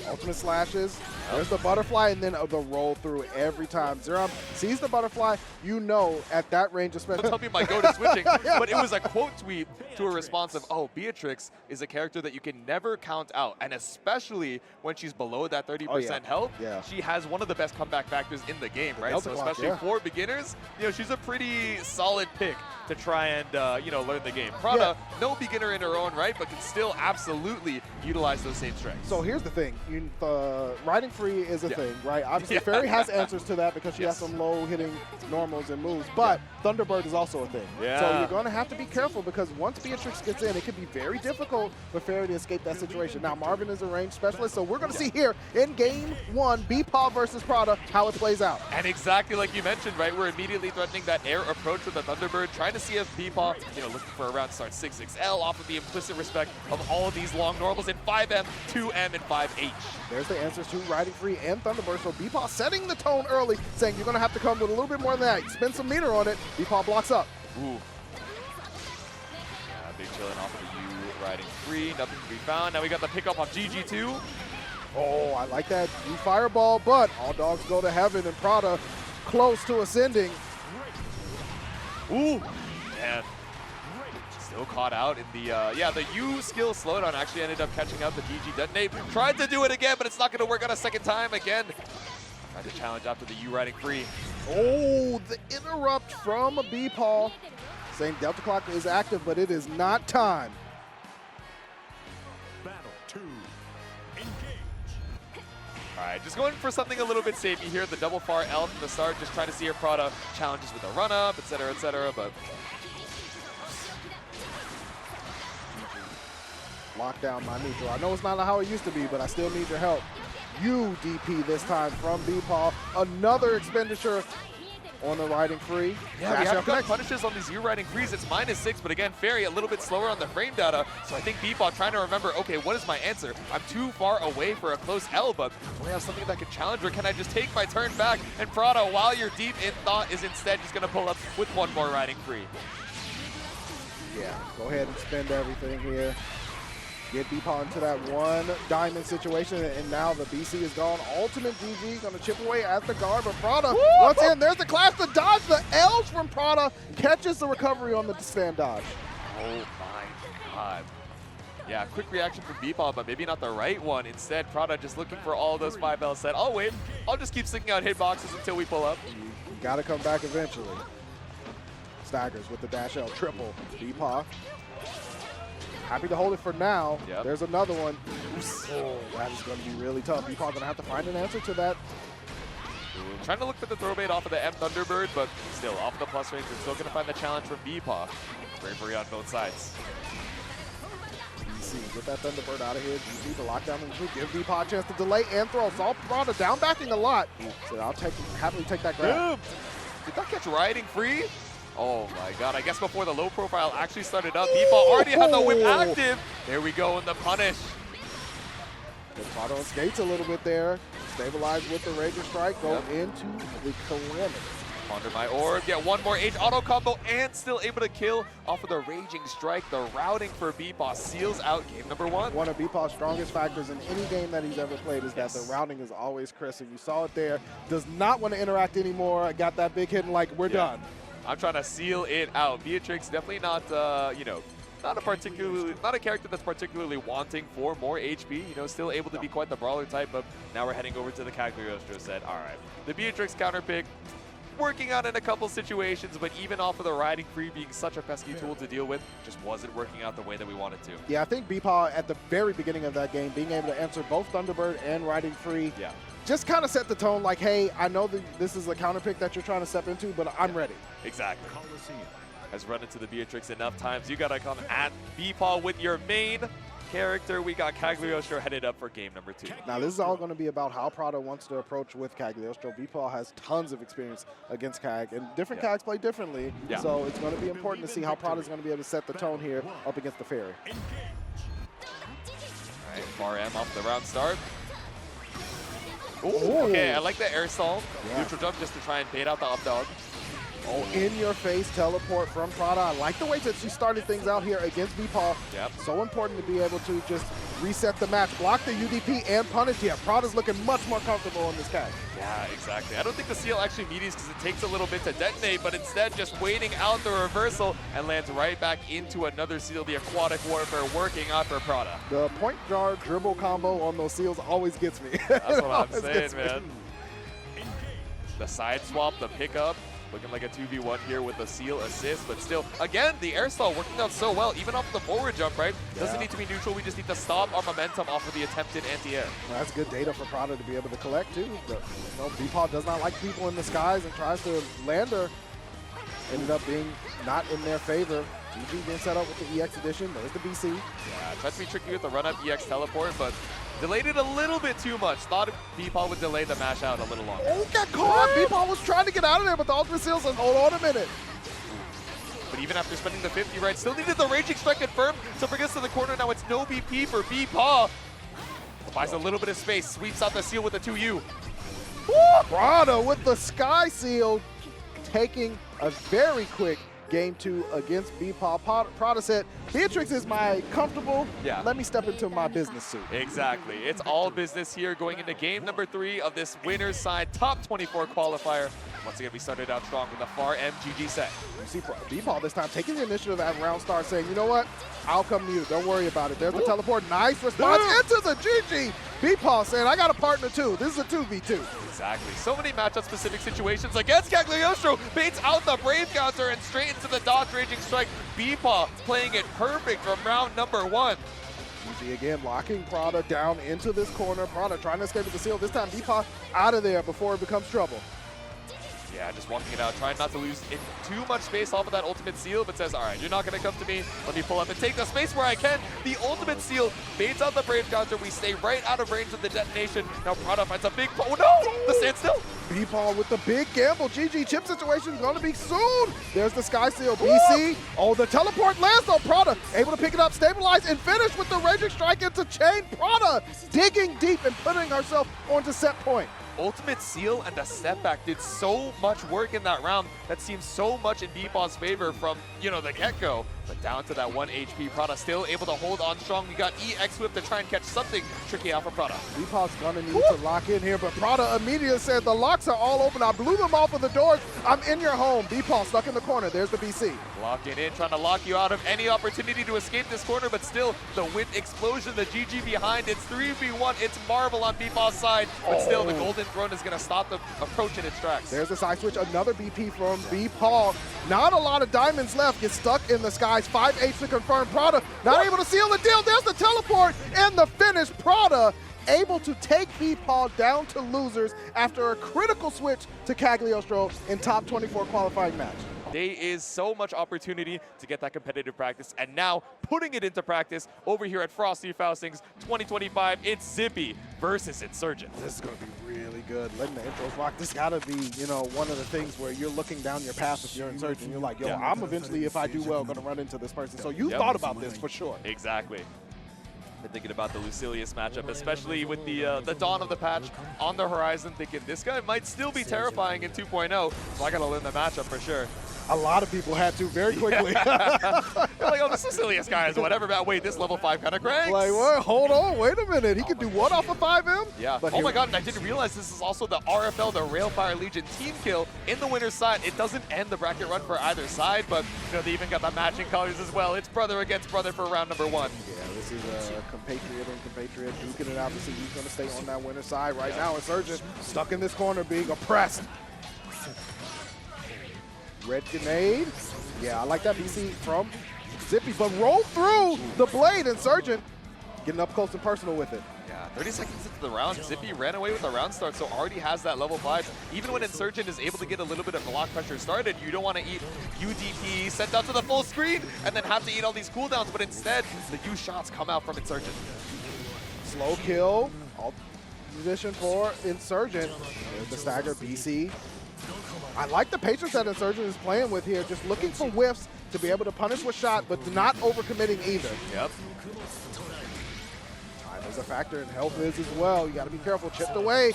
Ultimate slashes. There's the butterfly, and then the roll through every time. Xerom sees the butterfly. You know, at that range, especially. Don't tell me my go to switching, but it was a quote tweet to a response of, oh, Beatrix is a character that you can never count out, and especially when she's below that 30% health, she has one of the best comeback factors in the game, right? So especially for beginners, you know, she's a pretty solid pick to try and, you know, learn the game. Prada, no beginner in her own right, but can still absolutely utilize those same strengths. So here's the thing. Riding free is a thing, right? Obviously, Ferry has answers to that because she has some low-hitting normals and moves, but Thunderbird is also a thing. So you're going to have to be careful because once Beatrix gets in, it can be very difficult for Ferry to escape that situation. Now, Marvin is a range specialist, so we're going to see here in Game 1, BEPaw versus Prada, how it plays out. And exactly like you mentioned, right? We're immediately threatening that air approach with the Thunderbird, trying to see if BEPaw, you know, looking for a round start 6XL off of the implicit respect effect of all of these long normals in 5M, 2M, and 5H. There's the answers to Riding Free and Thunderburst. So BEPaw setting the tone early, saying you're going to have to come with a little bit more than that. Spend some meter on it. BEPaw blocks up. Ooh. Big chillin' off of the U Riding Free. Nothing to be found. Now we got the pickup off GG2. Oh, I like that U Fireball, but all dogs go to heaven, and Prada close to ascending. Ooh, man. Still caught out in the, the U skill slowdown actually ended up catching up the GG Detonate. Tried to do it again, but it's not going to work out a second time again. Tried to challenge after the U Riding Free. Oh, the interrupt from BEPaw. Saying Delta Clock is active, but it is not time. Battle 2. Engage. All right, just going for something a little bit safety here. The double far L from the start, just trying to see if Prada challenges with a run-up, etc., but... Lock down my neutral. I know it's not how it used to be, but I still need your help. UDP this time from BEPaw. Another expenditure on the Riding Free. Yeah, we haven't got punishes on these U Riding Frees. It's -6, but again, Ferry a little bit slower on the frame data. So I think BEPaw trying to remember, okay, what is my answer? I'm too far away for a close L, but do I have something that can challenge, or can I just take my turn back? And Prada, while you're deep in thought, is instead just going to pull up with one more Riding Free. Yeah, go ahead and spend everything here. Get BEPaw into that one diamond situation, and now the BC is gone. Ultimate GG gonna chip away at the guard, but Prada, once in, there's the clash, the dodge, the L's from Prada, catches the recovery on the stand dodge. Oh my God. Yeah, quick reaction from BEPaw, but maybe not the right one. Instead, Prada just looking for all those 5L set. I'll wait. I'll just keep sticking out hitboxes until we pull up. You gotta come back eventually. Staggers with the dash L triple. BEPaw. Happy to hold it for now. Yep. There's another one. Oh, that is going to be really tough. BEPaw going to have to find an answer to that. Ooh, trying to look for the throw bait off of the M Thunderbird, but still off of the plus range. We're still going to find the challenge from BEPaw. Bravery on both sides. BC, get that Thunderbird out of here. GG the lockdown and give BEPaw a chance to delay and throw. Saw Prada down backing a lot. So I'll happily take that grab. Did that catch Riding Free? Oh my God, I guess before the low profile actually started up, BEPaw already had the whip active. There we go in the punish. Prada on skates a little bit there. Stabilize with the Rager Strike, go into the Calamity. Ponder my orb, get one more H auto combo and still able to kill off of the Raging Strike. The routing for BEPaw seals out game number 1. One of BEPaw's strongest factors in any game that he's ever played is that the routing is always crisp. And you saw it there. Does not want to interact anymore. I got that big hit and like, we're done. I'm trying to seal it out. Beatrix definitely not, not a character that's particularly wanting for more HP. Still able to be quite the brawler type. But now we're heading over to the Cagliostro set. All right, the Beatrix counter pick, working out in a couple situations, but even off of the Riding Free being such a pesky tool to deal with, just wasn't working out the way that we wanted to. Yeah, I think BEPaw at the very beginning of that game, being able to answer both Thunderbird and Riding Free, just kind of set the tone like, hey, I know that this is a counter pick that you're trying to step into, but I'm ready. Exactly. Has run into the Beatrix enough times. You got to come at BEPaw with your main character. We got Cagliostro headed up for game number 2. Now, this is all going to be about how Prada wants to approach with Cagliostro. BEPaw has tons of experience against Cag, and different Cags play differently, so it's going to be important to see how Prada's going to be able to set the tone here up against the Ferry. All right, far M off the round start. Ooh, okay, I like the air stall. Neutral jump just to try and bait out the up dog. Oh, in-your-face teleport from Prada. I like the way that she started things out here against BEPaw. So important to be able to just reset the match, block the UDP, and punish. Yeah, Prada's looking much more comfortable on this Cag. Yeah, exactly. I don't think the seal actually meteors because it takes a little bit to detonate, but instead just waiting out the reversal and lands right back into another seal. The aquatic warfare working out for Prada. The point guard dribble combo on those seals always gets me. That's what I'm saying, man. The side swap, the pickup. Looking like a 2v1 here with a seal assist, but still, again, the air stall working out so well, even off the forward jump, right? Doesn't need to be neutral, we just need to stop our momentum off of the attempted anti-air. Well, that's good data for Prada to be able to collect, too. But, BEPaw does not like people in the skies and tries to land her. Ended up being not in their favor. GG being set up with the EX edition. There's the BC. Yeah, tried to be tricky with the run-up EX teleport, but delayed it a little bit too much. Thought BEPaw would delay the mash out a little longer. Oh, got caught! BEPaw was trying to get out of there, but the Ultimate Seal says, hold on a minute. But but even after spending the 50, right, still needed the Raging Strike confirmed to bring us to the corner. Now it's no BP for BEPaw. Buys a little bit of space, sweeps out the seal with the 2U. Prada with the Sky Seal, taking a very quick game 2 against BEPaw. Prada said, Beatrix is my comfortable, let me step into my business suit. Exactly. It's all business here going into game number 3 of this winner's side top 24 qualifier. Once again, we started out strong with the far MGG set. You see BEPaw this time taking the initiative at round start, saying, you know what, I'll come to you, don't worry about it. There's the teleport, nice response into the GG. BEPaw saying, I got a partner too. This is a 2v2. Exactly. So many matchup-specific situations against Cagliostro. Baits out the Brave counter and straight into the dodge Raging Strike. BEPaw playing it perfect from round number 1. GG again, locking Prada down into this corner. Prada trying to escape with the seal. This time BEPaw out of there before it becomes trouble. Yeah, just walking it out, trying not to lose too much space off of that ultimate seal, but says, all right, you're not going to come to me. Let me pull up and take the space where I can. The ultimate seal baits out the Brave counter. We stay right out of range of the detonation. Now Prada finds a big, oh no, the standstill. BEPaw with the big gamble. GG chip situation is going to be soon. There's the Sky Seal. BC. Oh, the teleport lands though. Prada able to pick it up, stabilize, and finish with the Raging Strike into chain. Prada digging deep and putting herself onto set point. Ultimate seal and the step back did so much work in that round. That seems so much in BEPaw's favor from, you know, the get-go. But down to that 1 HP, Prada still able to hold on strong. We got EX Whip to try and catch something tricky out for Prada. BEPaw's gonna need to lock in here, but Prada immediately said, the locks are all open. I blew them off of the doors. I'm in your home. BEPaw stuck in the corner. There's the BC. Locking in, trying to lock you out of any opportunity to escape this corner, but still the wind explosion, the GG behind. It's 3v1. It's Marvel on BEPaw's side, but still the Golden Throne is gonna stop the approach in its tracks. There's the side switch, another BP from BEPaw. Not a lot of diamonds left. Gets stuck in the skies. 5H to confirm. Prada not able to seal the deal. There's the teleport and the finish. Prada able to take BEPaw down to losers after a critical switch to Cagliostro in top 24 qualifying match. There is so much opportunity to get that competitive practice, and now putting it into practice over here at Frosty Faustings 2025, it's Zippy versus Insurgent. This is going to be really good. Letting the intros rock. This got to be, you know, one of the things where you're looking down your path if you're Insurgent. You're like, yo, I'm eventually, if I do well, going to run into this person. So you thought about this for sure. Exactly. Been thinking about the Lucilius matchup, especially with the dawn of the patch on the horizon, thinking this guy might still be terrifying in 2.0, so I got to learn the matchup for sure. A lot of people had to very quickly. They're like, oh, the Lucilius guy is whatever, but wait, this level 5 kind of cranks. Like, what? Hold on, wait a minute. He could do what off of 5M? Yeah. But oh my god, and I didn't realize this is also the RFL, the Railfire Legion team kill in the winner's side. It doesn't end the bracket run for either side, but you know, they even got the matching colors as well. It's brother against brother for round number 1. Yeah, this is a compatriot and compatriot duking it out to see who's going to stay on that winner's side. Right now, Insurgent stuck in this corner being oppressed. Red grenade. Yeah, I like that BC from Zippy, but roll through the blade. Insurgent getting up close and personal with it. Yeah, 30 seconds into the round, Zippy ran away with the round start, so already has that level 5. Even when Insurgent is able to get a little bit of block pressure started, you don't want to eat UDP, sent out to the full screen, and then have to eat all these cooldowns, but instead, the U shots come out from Insurgent. Slow kill, all position for Insurgent. There's the stagger, BC. I like the patience that Insurgent is playing with here, just looking for whiffs to be able to punish with shot, but not overcommitting either. Yep. Time is a factor, and health is as well. You got to be careful. Chipped away.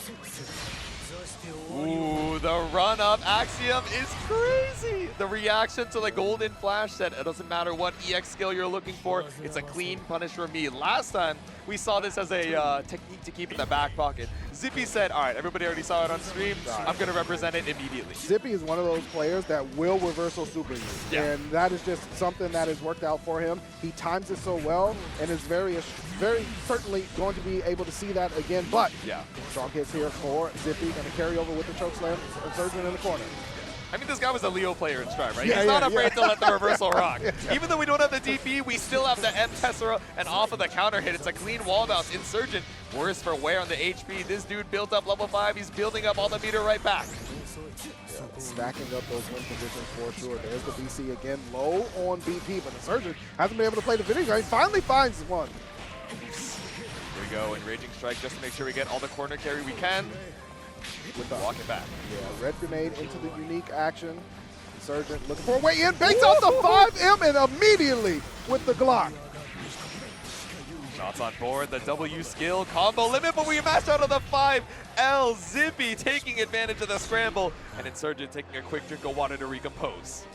Ooh, the run-up Axiom is crazy. The reaction to the golden flash set, it doesn't matter what EX skill you're looking for, it's a clean punish from me. Last time, we saw this as a technique to keep in the back pocket. Zippy said, all right, everybody already saw it on stream, I'm going to represent it immediately. Zippy is one of those players that will reversal super use, and that is just something that has worked out for him. He times it so well, and is very certainly going to be able to see that again, but strong hits here for Zippy, going to carry over with the choke slam, Insurgent in the corner. I mean, this guy was a Leo player in Strive, right? He's not afraid to let the reversal rock. Even though we don't have the DP, we still have the M Tessera, and off of the counter hit, it's a clean wall bounce. Insurgent, worse for wear on the HP. This dude built up level 5. He's building up all the meter right back. Stacking up those win positions for sure. There's the BC again, low on BP, but Insurgent hasn't been able to play the video game. He finally finds one. Here we go, and Raging Strike just to make sure we get all the corner carry we can. With the walk it back. Yeah, red grenade into the unique action. Insurgent looking for a way in, bakes out the 5M and immediately with the Glock. Shots on board, the W skill combo limit, but we mashed out of the 5L. Zippy taking advantage of the scramble, and Insurgent taking a quick drink of water to recompose.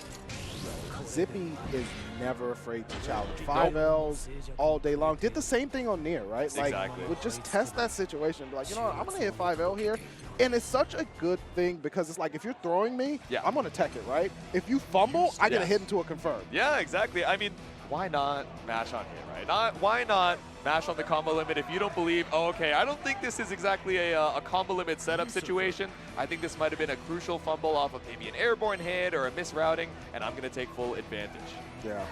Zippy is never afraid to challenge. 5Ls all day long. Did the same thing on Nier, right? Like, Exactly. would just test that situation. Be like, you know what, I'm going to hit 5L here. And it's such a good thing because it's like, if you're throwing me, I'm going to tech it, right? If you fumble, I get a hit into a confirm. Yeah, exactly. I mean, why not mash on here, right? Why not mash on the combo limit if you don't believe, oh, okay, I don't think this is exactly a combo limit setup situation. I think this might have been a crucial fumble off of maybe an airborne hit or a misrouting, and I'm going to take full advantage. Yeah.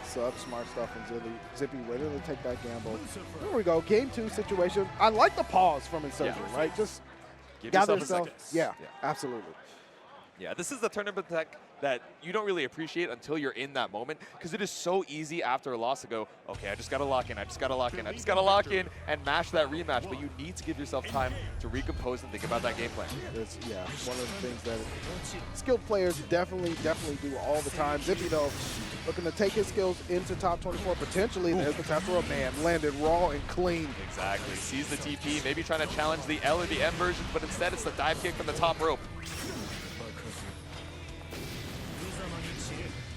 Sub, smart stuff from Zippy ready to take that gamble. There we go. Game 2 situation. I like the pause from Insurgent, right? Just give gather yourself yourself. a second. Yeah, absolutely. Yeah, this is the tournament tech that you don't really appreciate until you're in that moment, because it is so easy after a loss to go, okay, I just got to lock in, I just got to lock in, I just got to lock in and mash that rematch, but you need to give yourself time to recompose and think about that game plan. It's, yeah, one of the things that skilled players definitely do all the time. Zippy, though, looking to take his skills into top 24 potentially. There's the Ashuraa, man, landed raw and clean. Exactly, sees the TP, maybe trying to challenge the L or the M versions, but instead it's the dive kick from the top rope.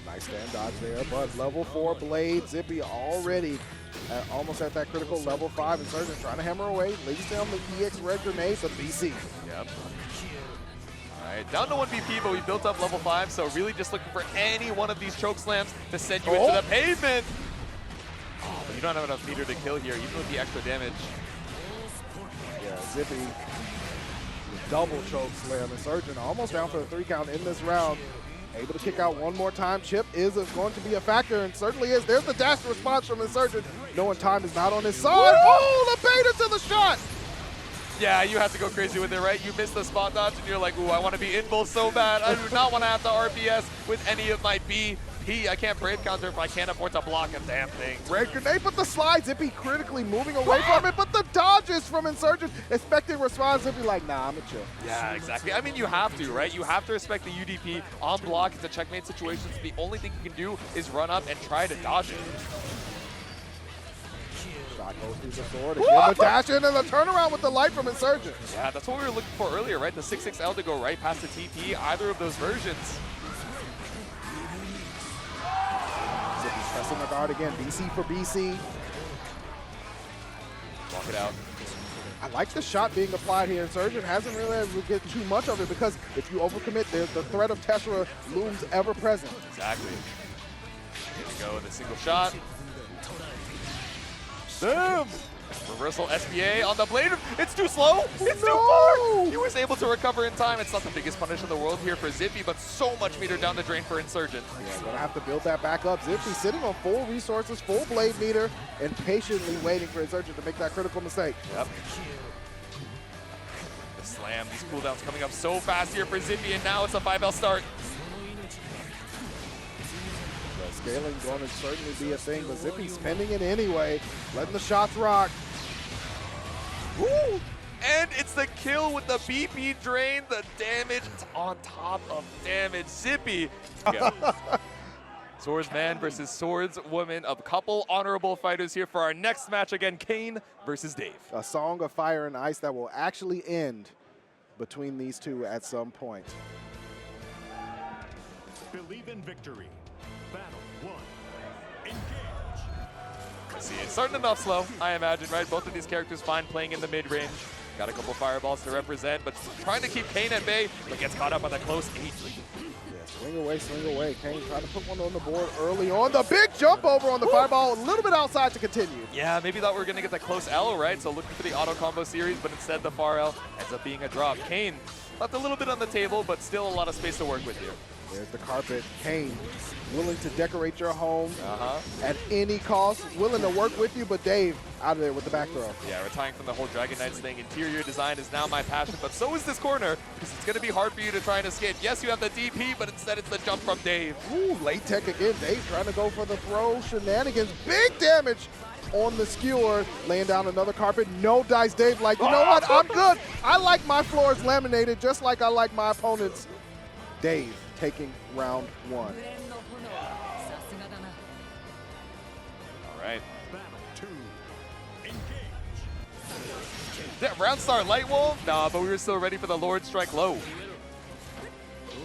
Nice stand dodge there, but level 4 blade. Zippy already almost at that critical level 5. Insurgent trying to hammer away. Lays down the EX red grenade, but BC. Yep. All right, down to 1 BP, but we built up level 5, so really just looking for any one of these choke slams to send you into the pavement. Oh, but you don't have enough meter to kill here, even with the extra damage. Yeah, Zippy, double choke slam. Insurgent almost down for the 3 count in this round. Able to kick out one more time. Chip is going to be a factor, and certainly is. There's the dash response from Insurgent, knowing time is not on his side. Oh, the beta to the shot! Yeah, you have to go crazy with it, right? You missed the spot dodge, and you're like, ooh, I want to be invul so bad. I do not want to have to RPS with any of my BP. I can't brave counter if I can't afford to block a damn thing. Red grenade, but the slide, Zippy critically moving away from it, but the dodges from Insurgent, expecting response, Zippy like, nah, I'm a chill. Yeah, exactly. I mean, you have to, right? You have to respect the UDP on block. It's a checkmate situation, so the only thing you can do is run up and try to dodge it. Shot goes through the sword, again the dash in and the turnaround with the light from Insurgent. Yeah, that's what we were looking for earlier, right? The 6-6L to go right past the TP, either of those versions. Zippy's pressing the guard again, BC for BC. Walk it out. I like the shot being applied here. Insurgent hasn't really able to get too much of it because if you overcommit, there's the threat of Ashuraa looms ever present. Exactly. Here we go, the single shot. Boom! Reversal SBA on the blade. It's too slow. It's too far. He was able to recover in time. It's not the biggest punish in the world here for Zippy, but so much meter down the drain for Insurgent. Yeah, gonna have to build that back up. Zippy sitting on full resources, full blade meter, and patiently waiting for Insurgent to make that critical mistake. Yep. The slam, these cooldowns coming up so fast here for Zippy, and now it's a 5L start. Scaling going to certainly be a thing, but Zippy spending it anyway, letting the shots rock. Woo! And it's the kill with the BP drain, the damage on top of damage. Zippy. Swordsman versus Swordswoman, a couple honorable fighters here for our next match again, Kain versus Dave. A song of fire and ice that will actually end between these two at some point. Believe in victory. Battle 1. Engage. See, it's starting off slow, I imagine, right? Both of these characters fine playing in the mid-range. Got a couple fireballs to represent, but trying to keep Kain at bay, but gets caught up on the close 8. Yeah, swing away. Kain trying to put one on the board early on. The big jump over on the fireball, a little bit outside to continue. Yeah, maybe thought we were going to get the close L, right? So looking for the auto combo series, but instead the far L ends up being a drop. Kain left a little bit on the table, but still a lot of space to work with here. There's the carpet. Kain, willing to decorate your home at any cost, willing to work with you, but Dave out of there with the back throw. Yeah, retiring from the whole Dragon Knights thing. Interior design is now my passion, but so is this corner, because it's going to be hard for you to try and escape. Yes, you have the DP, but instead it's the jump from Dave. Ooh, late tech again. Dave trying to go for the throw shenanigans. Big damage on the skewer, laying down another carpet. No dice. Dave like, you know what? I'm good. I like my floors laminated just like I like my opponents Dave taking round 1. All right. Battle 2. Engage. Yeah, round start light wall? Nah, but we were still ready for the Lord Strike low.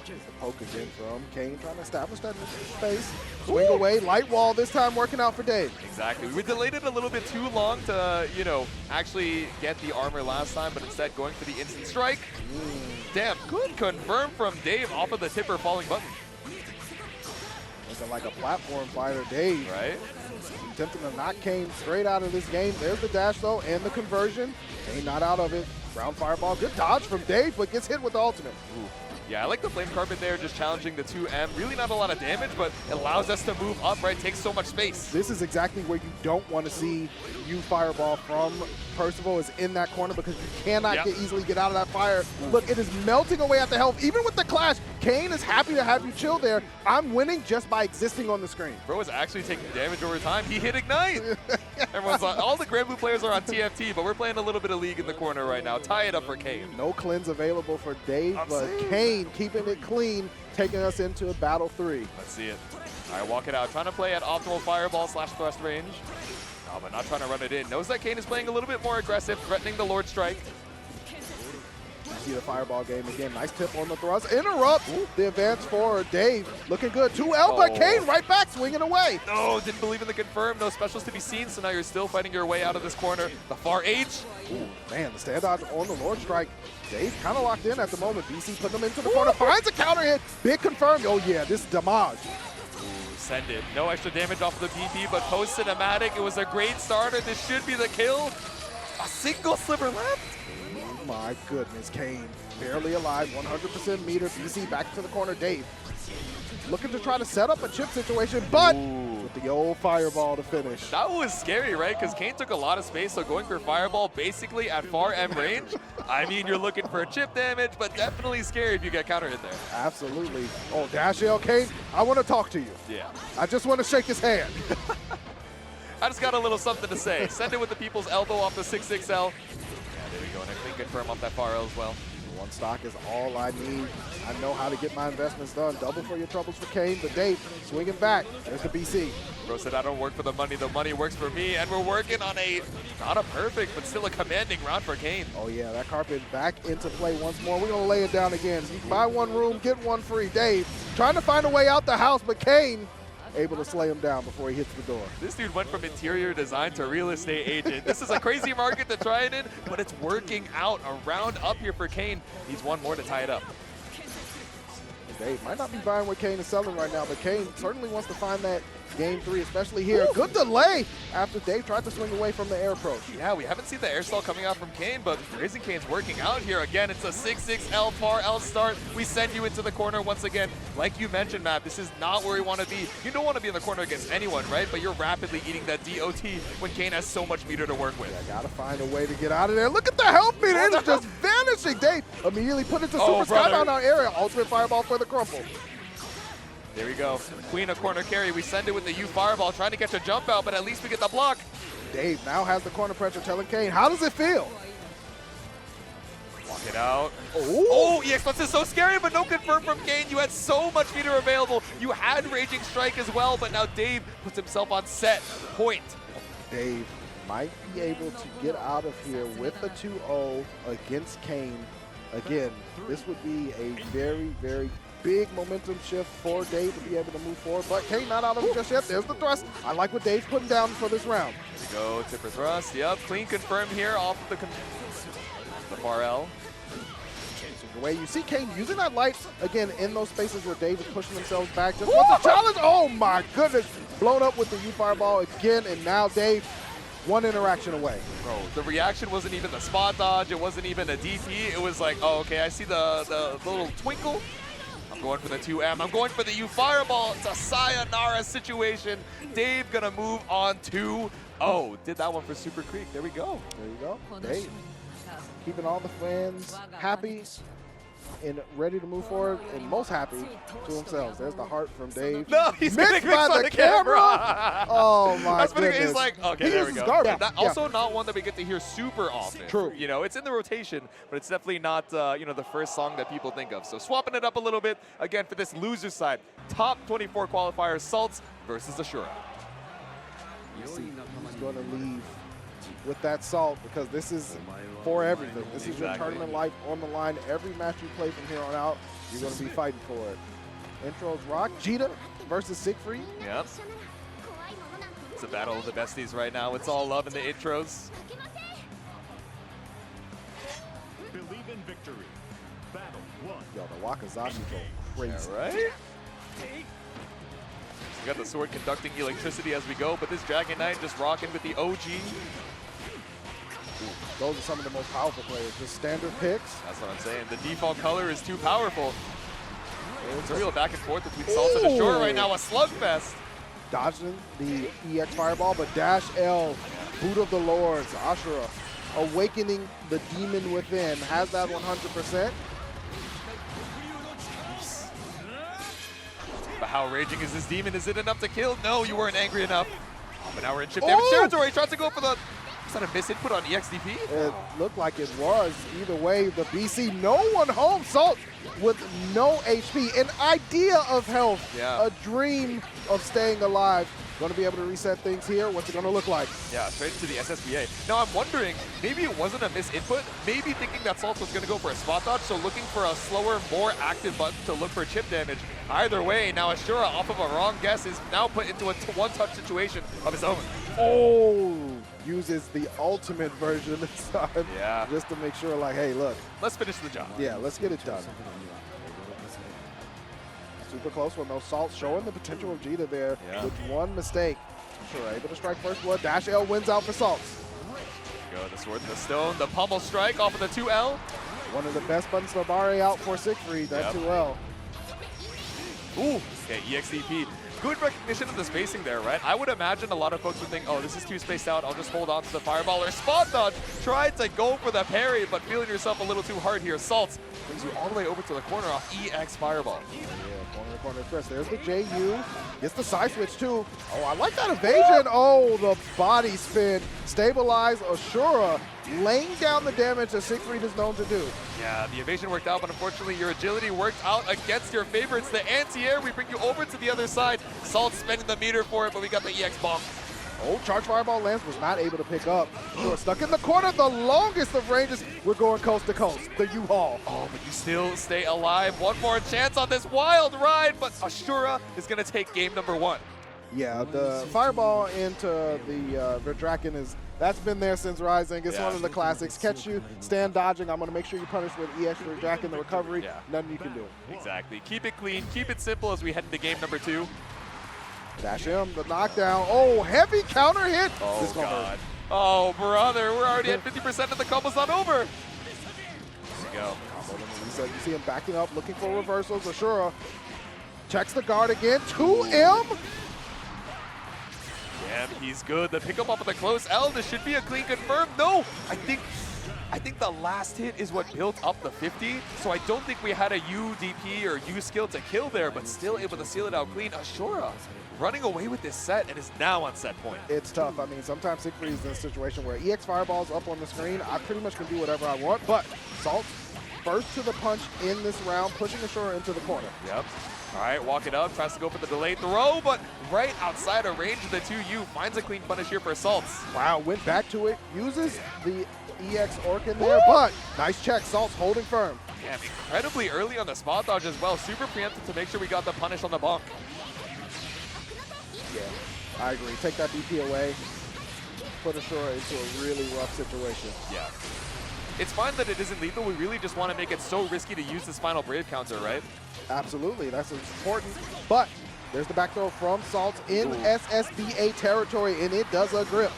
The poke again from Kain, trying to establish that space. Swing away, light wall this time working out for Dave. Exactly. We delayed it a little bit too long to, you know, actually get the armor last time, but instead going for the instant strike. Damn, good confirm from Dave off of the tipper falling button. Looking like a platform fighter, Dave. Right? Attempting to knock Kain straight out of this game. There's the dash though, and the conversion. Kain not out of it. Ground fireball, good dodge from Dave, but gets hit with the ultimate. Ooh. Yeah, I like the flame carpet there, just challenging the 2M. Really not a lot of damage, but it allows us to move up, right? Takes so much space. This is exactly where you don't want to see you fireball from Percival, is in that corner, because you cannot easily get out of that fire. Look, it is melting away at the health. Even with the clash, Kain is happy to have you chill there. I'm winning just by existing on the screen. Bro is actually taking damage over time. He hit Ignite. Everyone's on, all the GRANBLUE players are on TFT, but we're playing a little bit of League in the corner right now. Tie it up for Kain. No cleanse available for Dave, but Kain keeping it clean, taking us into battle 3. Let's see it. All right, walk it out. Trying to play at optimal fireball / thrust range. No, but not trying to run it in. Knows that Kain is playing a little bit more aggressive, threatening the Lord Strike. You see the fireball game again. Nice tip on the thrust. Interrupts the advance for Dave. Looking good. 2L, but Kain right back, swinging away. No, didn't believe in the confirm. No specials to be seen, so now you're still fighting your way out of this corner. The far H. Ooh, man, the stand dodge on the Lord Strike. Dave kind of locked in at the moment. BC putting him into the corner. Finds a counter hit. Big confirmed. Oh, yeah, this is damage. Send it. No extra damage off the BP, but post-cinematic, it was a great starter. This should be the kill. A single sliver left. Oh my goodness, Kain barely alive, 100% meter. BC back to the corner. Dave looking to try to set up a chip situation, but with the old fireball to finish. That was scary, right? Because Kain took a lot of space, so going for fireball basically at far M range. I mean, you're looking for chip damage, but definitely scary if you get counter hit there. Absolutely. Oh, dash L, Kain, I want to talk to you. Yeah. I just want to shake his hand. I just got a little something to say. Send it with the people's elbow off the 6XL. Yeah, there we go. And a clean confirm off that far L as well. One stock is all I need. I know how to get my investments done. Double for your troubles for Kain, but Dave swinging back. There's the BC. Bro said, I don't work for the money works for me, and we're working on a, not a perfect, but still a commanding round for Kain. Oh yeah, that carpet back into play once more. We're gonna lay it down again. You can buy one room, get one free. Dave trying to find a way out the house, but Kain able to slay him down before he hits the door. This dude went from interior design to real estate agent. This is a crazy market to try it in, but it's working out. A round up here for Kain. Needs one more to tie it up. Dave might not be buying what Kain is selling right now, but Kain certainly wants to find that game 3, especially here. Good delay after Dave tried to swing away from the air approach. Yeah, we haven't seen the air stall coming out from Kain, but Raising Kain's working out here. Again, it's a 6-6L far L start. We send you into the corner once again. Like you mentioned, Matt, this is not where we want to be. You don't want to be in the corner against anyone, right? But you're rapidly eating that DOT when Kain has so much meter to work with. Yeah, gotta find a way to get out of there. Look at the health meter. It's just vanishing. Dave immediately put it to super skybound our area. Ultimate fireball for the crumple. There we go. Queen of corner carry. We send it with the U fireball, trying to catch a jump out, but at least we get the block. Dave now has the corner pressure, telling Kain, how does it feel? Walk it out. Oh, EX Plus is so scary, but no confirm from Kain. You had so much meter available. You had Raging Strike as well, but now Dave puts himself on set point. Dave might be able to get out of here with a 2-0 against Kain. Again, this would be a very, very big momentum shift for Dave to be able to move forward, but Kain not out of it just yet. There's the thrust. I like what Dave's putting down for this round. There we go, tipper thrust. Yep, clean confirm here off of the far L. The way you see Kain using that light again in those spaces where Dave is pushing themselves back. Just wants a challenge. Oh my goodness. Blown up with the U fireball again, and now Dave one interaction away. Bro, the reaction wasn't even the spot dodge. It wasn't even a DP. It was like, oh, okay, I see the little twinkle. I'm going for the 2M. I'm going for the U fireball. It's a sayonara situation. Dave gonna move on 2-0. Did that one for Super Creek. There we go. There you go. Dave keeping all the fans happy. and ready to move forward and most happy to themselves. There's the heart from Dave. No, he's mixed getting mixed by the camera. Oh my That's goodness. He's like, okay, he there we uses go. guard. Yeah, also not one that we get to hear super often. True. You know, it's in the rotation, but it's definitely not, you know, the first song that people think of. So swapping it up a little bit, again, for this loser side. Top 24 qualifiers, Saltz versus Ashuraa. He's going to leave with that salt because this is for everything. This is your tournament life on the line. Every match you play from here on out, you're going to be fighting for it. Intros rock. Djeeta versus Siegfried. Yep. It's a battle of the besties right now. It's all love in the intros. Believe in victory. Battle 1. Yo, the Wakazashi go crazy. Yeah, right? We got the sword conducting electricity as we go, but this Dragon Knight just rocking with the OG. Those are some of the most powerful players. Just standard picks. That's what I'm saying. The default color is too powerful. It's a real back and forth between Saltz and Ashuraa right now. A slugfest. Dodging the EX Fireball, but Dash L, Boot of the Lords, Ashuraa, awakening the demon within. Has that 100%. But how raging is this demon? Is it enough to kill? No, you weren't angry enough. But now we're in chip damage territory. Tries to go for the... Is that a miss input on EXDP? It looked like it was. Either way, the BC, no one home. Saltz with no HP. An idea of health. Yeah. A dream of staying alive. Going to be able to reset things here. What's it going to look like? Yeah, straight into the SSBA. Now I'm wondering, maybe it wasn't a miss input. Maybe thinking that Saltz was going to go for a spot dodge, so looking for a slower, more active button to look for chip damage. Either way, now Ashuraa, off of a wrong guess, is now put into a one-touch situation of his own. Oh, uses the ultimate version this time. Yeah. Just to make sure, like, hey, look. Let's finish the job. Yeah, let's get it done. Super close one, though. Saltz showing the potential of Djeeta there with one mistake. Sure, able to strike first blood. Dash L wins out for Saltz. Go the sword in the stone, the pummel strike off of the 2L. One of the best buttons to Bare out for Siegfried, that 2L. Ooh, okay, EXDP. Good recognition of the spacing there, right? I would imagine a lot of folks would think, oh, this is too spaced out, I'll just hold on to the fireball or spot dodge. Tried to go for the parry, but feeling yourself a little too hard here. Saltz brings you all the way over to the corner off EX Fireball. Yeah, corner to corner press. There's the JU. Gets the side switch too. Oh, I like that evasion. Oh, the body spin. Stabilize Ashuraa, laying down the damage that Siegfried is known to do. Yeah, the evasion worked out, but unfortunately your agility worked out against your favorites. The anti-air, we bring you over to the other side. Saltz spending the meter for it, but we got the EX bonk. Oh, charge fireball lands, was not able to pick up. Sure, stuck in the corner, the longest of ranges. We're going coast to coast, the U-Haul. Oh, but you still stay alive. One more chance on this wild ride, but Ashuraa is going to take game number 1. Yeah, the fireball into the Verdraken that's been there since Rising. It's one of the classics. Catch you, stand dodging. I'm going to make sure you punish with EX Verdraken, the recovery. Nothing you can do. Exactly. Keep it clean, keep it simple as we head into game number 2. Dash him, the knockdown. Oh, heavy counter hit. Oh, God. Oh, brother, we're already at 50% and the combo's not over. There we go. You see him backing up, looking for reversals. Ashuraa checks the guard again. 2M. Yeah, he's good. The pickup off of the close L. This should be a clean confirm. No, I think the last hit is what built up the 50. So I don't think we had a UDP or U skill to kill there, but still able to seal it out clean. Ashuraa running away with this set and is now on set point. It's tough. I mean, sometimes Siegfried is in a situation where EX Fireball's up on the screen. I pretty much can do whatever I want, but Saltz first to the punch in this round, pushing Ashuraa into the corner. Yep. All right, walk it up, tries to go for the delayed throw, but right outside of range of the 2U, finds a clean punish here for Saltz. Wow, went back to it, uses the EX Orc in there, but nice check, Saltz holding firm. Yeah, incredibly early on the spot dodge as well, super preemptive to make sure we got the punish on the bonk. Yeah, I agree. Take that BP away, put Ashuraa into a really rough situation. Yeah. It's fine that it isn't lethal. We really just want to make it so risky to use this final Brave counter, right? Absolutely, that's important. But there's the back throw from Saltz in SSBA territory, and it does a grip.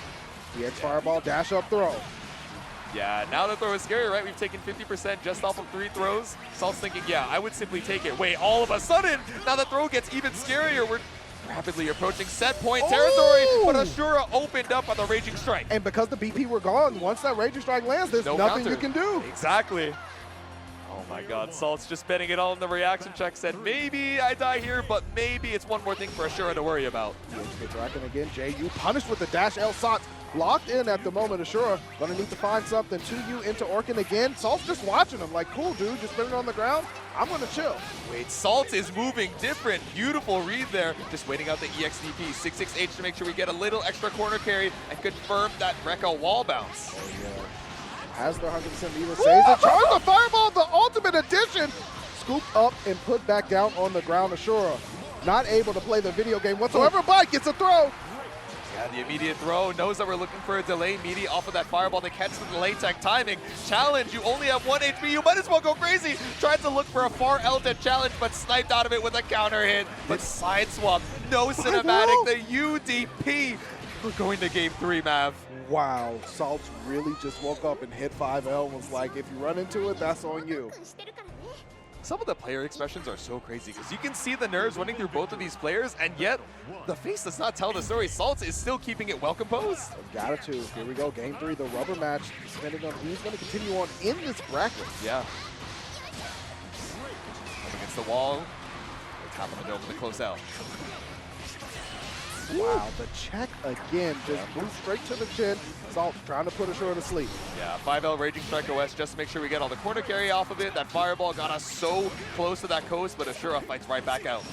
EX Fireball, dash up throw. Yeah, now the throw is scary, right? We've taken 50% just off of 3 throws. Saltz thinking, yeah, I would simply take it. Wait, all of a sudden, now the throw gets even scarier. We're rapidly approaching set point territory, but Ashuraa opened up on the Raging Strike. And because the BP were gone, once that Raging Strike lands, there's nothing counter. you can do. Exactly. Oh my god, Saltz just betting it all in the reaction check, said maybe I die here, but maybe it's one more thing for Ashuraa to worry about. Dragon again, JU punished with the dash L Saltz. Locked in at the moment, Ashuraa gonna need to find something. 2U into Orkin again. Saltz just watching him like, cool dude, just put it on the ground. I'm gonna chill. Wait, Saltz is moving different. Beautiful read there. Just waiting out the EXDP. 6-6H to make sure we get a little extra corner carry and confirm that Rekka wall bounce. Oh, yeah. Has the 100% meter saves it. Charge the fireball, the ultimate addition. Scooped up and put back down on the ground. Ashuraa not able to play the video game whatsoever, but gets a throw. Yeah, the immediate throw, knows that we're looking for a delay meaty off of that fireball to catch the delay tech timing. Challenge, you only have 1 HP, you might as well go crazy. Tried to look for a far L-dead challenge, but sniped out of it with a counter hit. But side swap, no cinematic, the UDP. We're going to game 3, Mav. Wow, Saltz really just woke up and hit 5L and was like, if you run into it, that's on you. Some of the player expressions are so crazy because you can see the nerves running through both of these players, and yet the face does not tell the story. Saltz is still keeping it well composed. Got to. Here we go, game 3, the rubber match. Depending on who's going to continue on in this bracket. Yeah. Up against the wall. We're tapping the dome with a close out. Wow, the check again, just moved straight to the chin. Saltz trying to put Ashuraa to sleep. Yeah, 5L Raging Strike OS just to make sure we get all the corner carry off of it. That fireball got us so close to that coast, but Ashuraa fights right back out.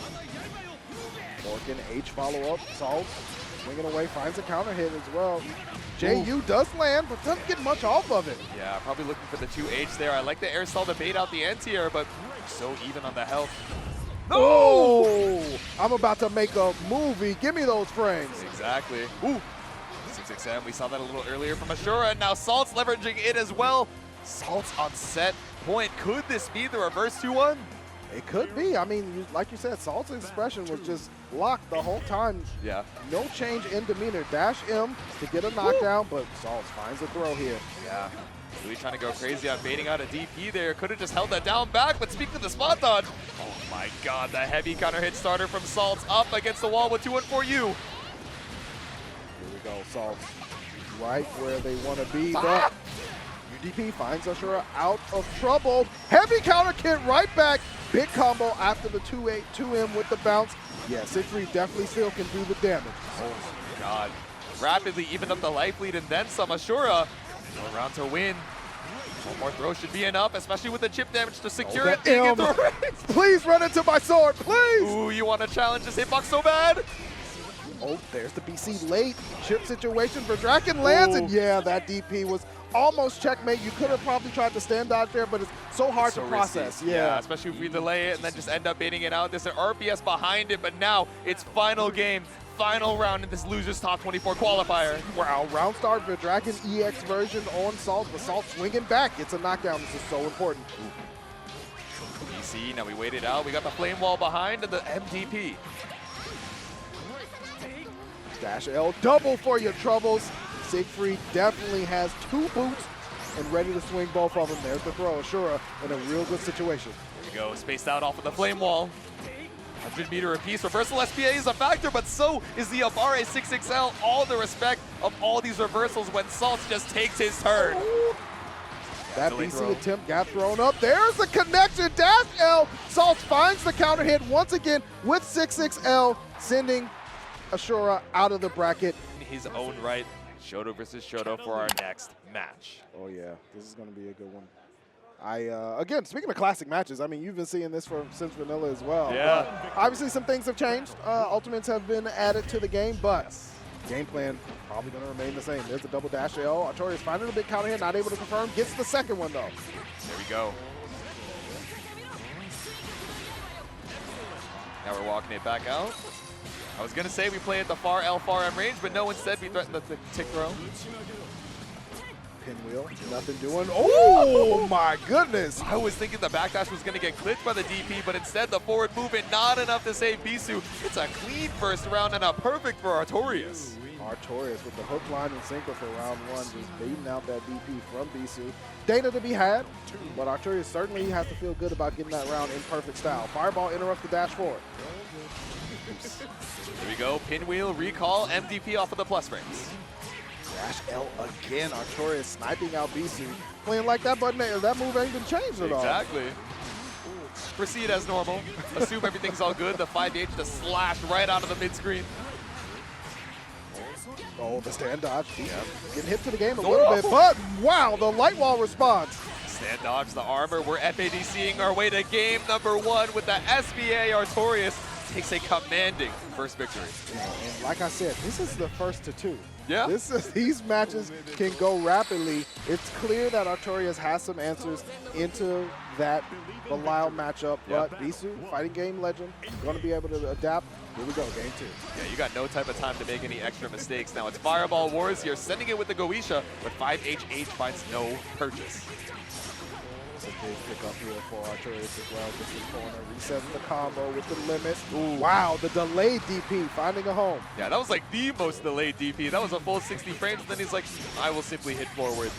Orkin, H follow up, Saltz swinging away, finds a counter hit as well. JU does land, but doesn't get much off of it. Yeah, probably looking for the 2H there. I like the air stall to bait out the anti-air, but so even on the health. Oh! I'm about to make a movie. Give me those frames. Exactly. Ooh. 6XM, we saw that a little earlier from Ashuraa, and now Saltz leveraging it as well. Saltz on set point. Could this be the reverse 2-1? It could be. I mean, like you said, Saltz's expression was just locked the whole time. Yeah. No change in demeanor. Dash M to get a knockdown, but Saltz finds a throw here. Yeah. Really trying to go crazy on baiting out a DP there. Could have just held that down back, but speaking of the spot dodge, oh my god, the heavy counter hit starter from Saltz up against the wall with 2-1-4U. Here we go, Saltz right where they want to be, but UDP finds Ashuraa out of trouble. Heavy counter kit right back. Big combo after the 2M with the bounce. Yeah, Siegfried definitely still can do the damage. Oh my god. Rapidly even up the life lead and then some. Ashuraa around to win. One more throw should be enough, especially with the chip damage to secure it. Please run into my sword, please! Ooh, you want to challenge this hitbox so bad? Oh, there's the BC late. Chip situation for Draken lands, and yeah, that DP was almost checkmate. You could have probably tried to stand out there, but it's so hard to process. Yeah, especially if we delay it and then just end up baiting it out. There's an RPS behind it, but now it's final game. Final round in this loser's top 24 qualifier. Wow, round start for Dragon EX version on Saltz, but Saltz swinging back. It's a knockdown. This is so important. BC, now we wait it out. We got the flame wall behind and the MDP. Dash L, double for your troubles. Siegfried definitely has 2 boots and ready to swing both of them. There's the throw. Ashuraa in a real good situation. Here we go, spaced out off of the flame wall. 100 meter apiece. Reversal SPA is a factor, but so is the Abare 6XL. All the respect of all these reversals when Saltz just takes his turn. That BC attempt got thrown up. There's the connection. Dash L. Saltz finds the counter hit once again with 6XL, sending Ashuraa out of the bracket. In his own right, Shoto versus Shoto for our next match. Oh yeah, this is going to be a good one. Again, speaking of classic matches, I mean, you've been seeing this since vanilla as well. Yeah. Obviously, some things have changed. Ultimates have been added to the game, but game plan probably going to remain the same. There's a double dash L. Artorias finding a big counter here, not able to confirm. Gets the second one, though. There we go. Now we're walking it back out. I was going to say we play at the far L, far M range, but no, instead we threaten the tick throw. Pinwheel, nothing doing. Oh my goodness! I was thinking the backdash was going to get clipped by the DP, but instead the forward movement not enough to save Beesu. It's a clean first round and a perfect for Artorias. Artorias with the hook, line, and sinker for round 1, just baiting out that DP from Beesu. Data to be had, but Artorias certainly has to feel good about getting that round in perfect style. Fireball interrupts the dash forward. Here we go, pinwheel, recall, MDP off of the plus frames. Dash L again. Artorias sniping out Beesu. Playing like that button, that move ain't been changed at all. Exactly. Proceed as normal. Assume everything's all good. The 5H to slash right out of the mid-screen. Oh, the stand dodge. Getting hit to the game a little bit, but wow, the light wall response. Stand dodge the armor. We're FADCing our way to game number 1 with the SBA. Artorias takes a commanding first victory. And like I said, this is the first to 2. Yeah. These matches can go rapidly. It's clear that Artorias has some answers into that Belial matchup, but Beesu, fighting game legend, going to be able to adapt. Here we go, game 2. Yeah, you got no type of time to make any extra mistakes. Now it's Fireball Wars here, sending it with the Goetia, but 5HH finds no purchase. It's a big pickup here for Artorias as well. Gets the corner, resets the combo with the limit. Ooh. Wow, the delayed DP finding a home. Yeah, that was like the most delayed DP. That was a full 60 frames, and then he's like, I will simply hit forward.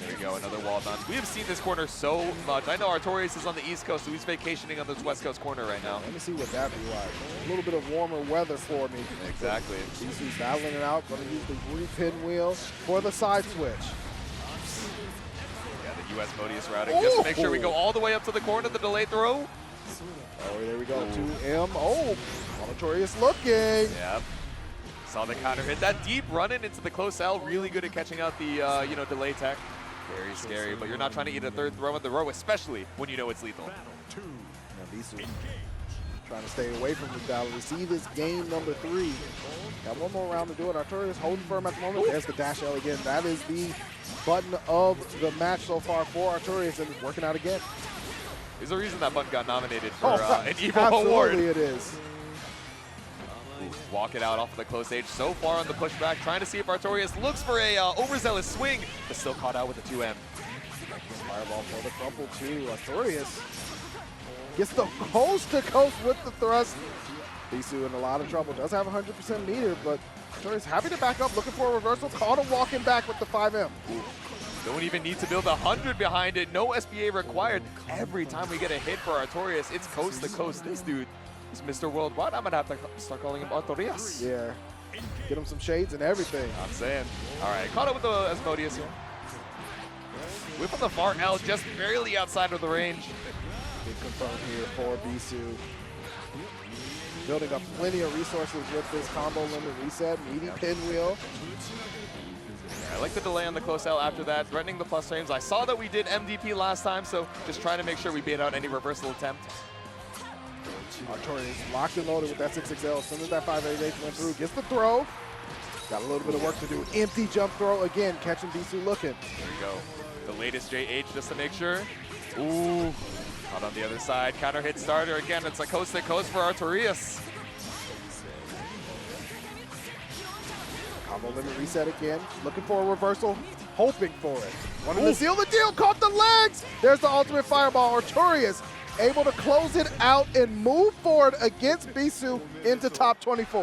There we go, another wall bounce. We have seen this corner so much. I know Artorias is on the East Coast, so he's vacationing on this West Coast corner right now. Let me see what that be like. A little bit of warmer weather for me. Exactly. Beesu's battling it out. Going to use the re-pinwheel for the side switch. Yeah, the US Modius routing just to make sure we go all the way up to the corner, the delayed throw. Oh, there we go, 2M. Oh, Artorias looking. Yep. Saw the counter hit. That deep run-in into the close L, really good at catching out the, delay tech. Very scary, but you're not trying to eat a third throw in the row, especially when you know it's lethal. Now, Beesu trying to stay away from this battle. We see this game number 3. Got one more round to do it. Artorias holding firm at the moment. There's the dash L again. That is the button of the match so far for Artorias, and it's working out again. There's a reason that button got nominated for an EVO award. Absolutely it is. Walk it out off of the close edge so far on the pushback, trying to see if Artorias looks for a overzealous swing, but still caught out with the 2M. Fireball for the crumple too. Artorias gets the coast to coast with the thrust. Beesu in a lot of trouble. Does have 100% meter, but Artorias happy to back up, looking for a reversal. Caught him walking back with the 5M. Don't even need to build 100 behind it. No SBA required. Every time we get a hit for Artorias, it's coast to coast. This dude is Mr. Worldwide. I'm going to have to start calling him Artorias. Yeah. Get him some shades and everything. I'm saying. All right, caught up with the Asmodeus here. Whip on the far L, just barely outside of the range. Big confirm here for Beesu. Building up plenty of resources with this combo limit reset. Meaty pinwheel. I like the delay on the close L after that, threatening the plus frames. I saw that we did MDP last time, so just trying to make sure we bait out any reversal attempt. Artorias locked and loaded with that 6XL. As soon as that 588 went through, gets the throw. Got a little bit of work to do. Empty jump throw again, catching Beesu looking. There we go. The latest JH just to make sure. Ooh. Out on the other side. Counter hit starter again. It's a coast to coast for Artorias. Combo limit reset again. Looking for a reversal. Hoping for it. Wanted to seal the deal. Caught the legs. There's the ultimate fireball. Artorias able to close it out and move forward against Beesu into top 24.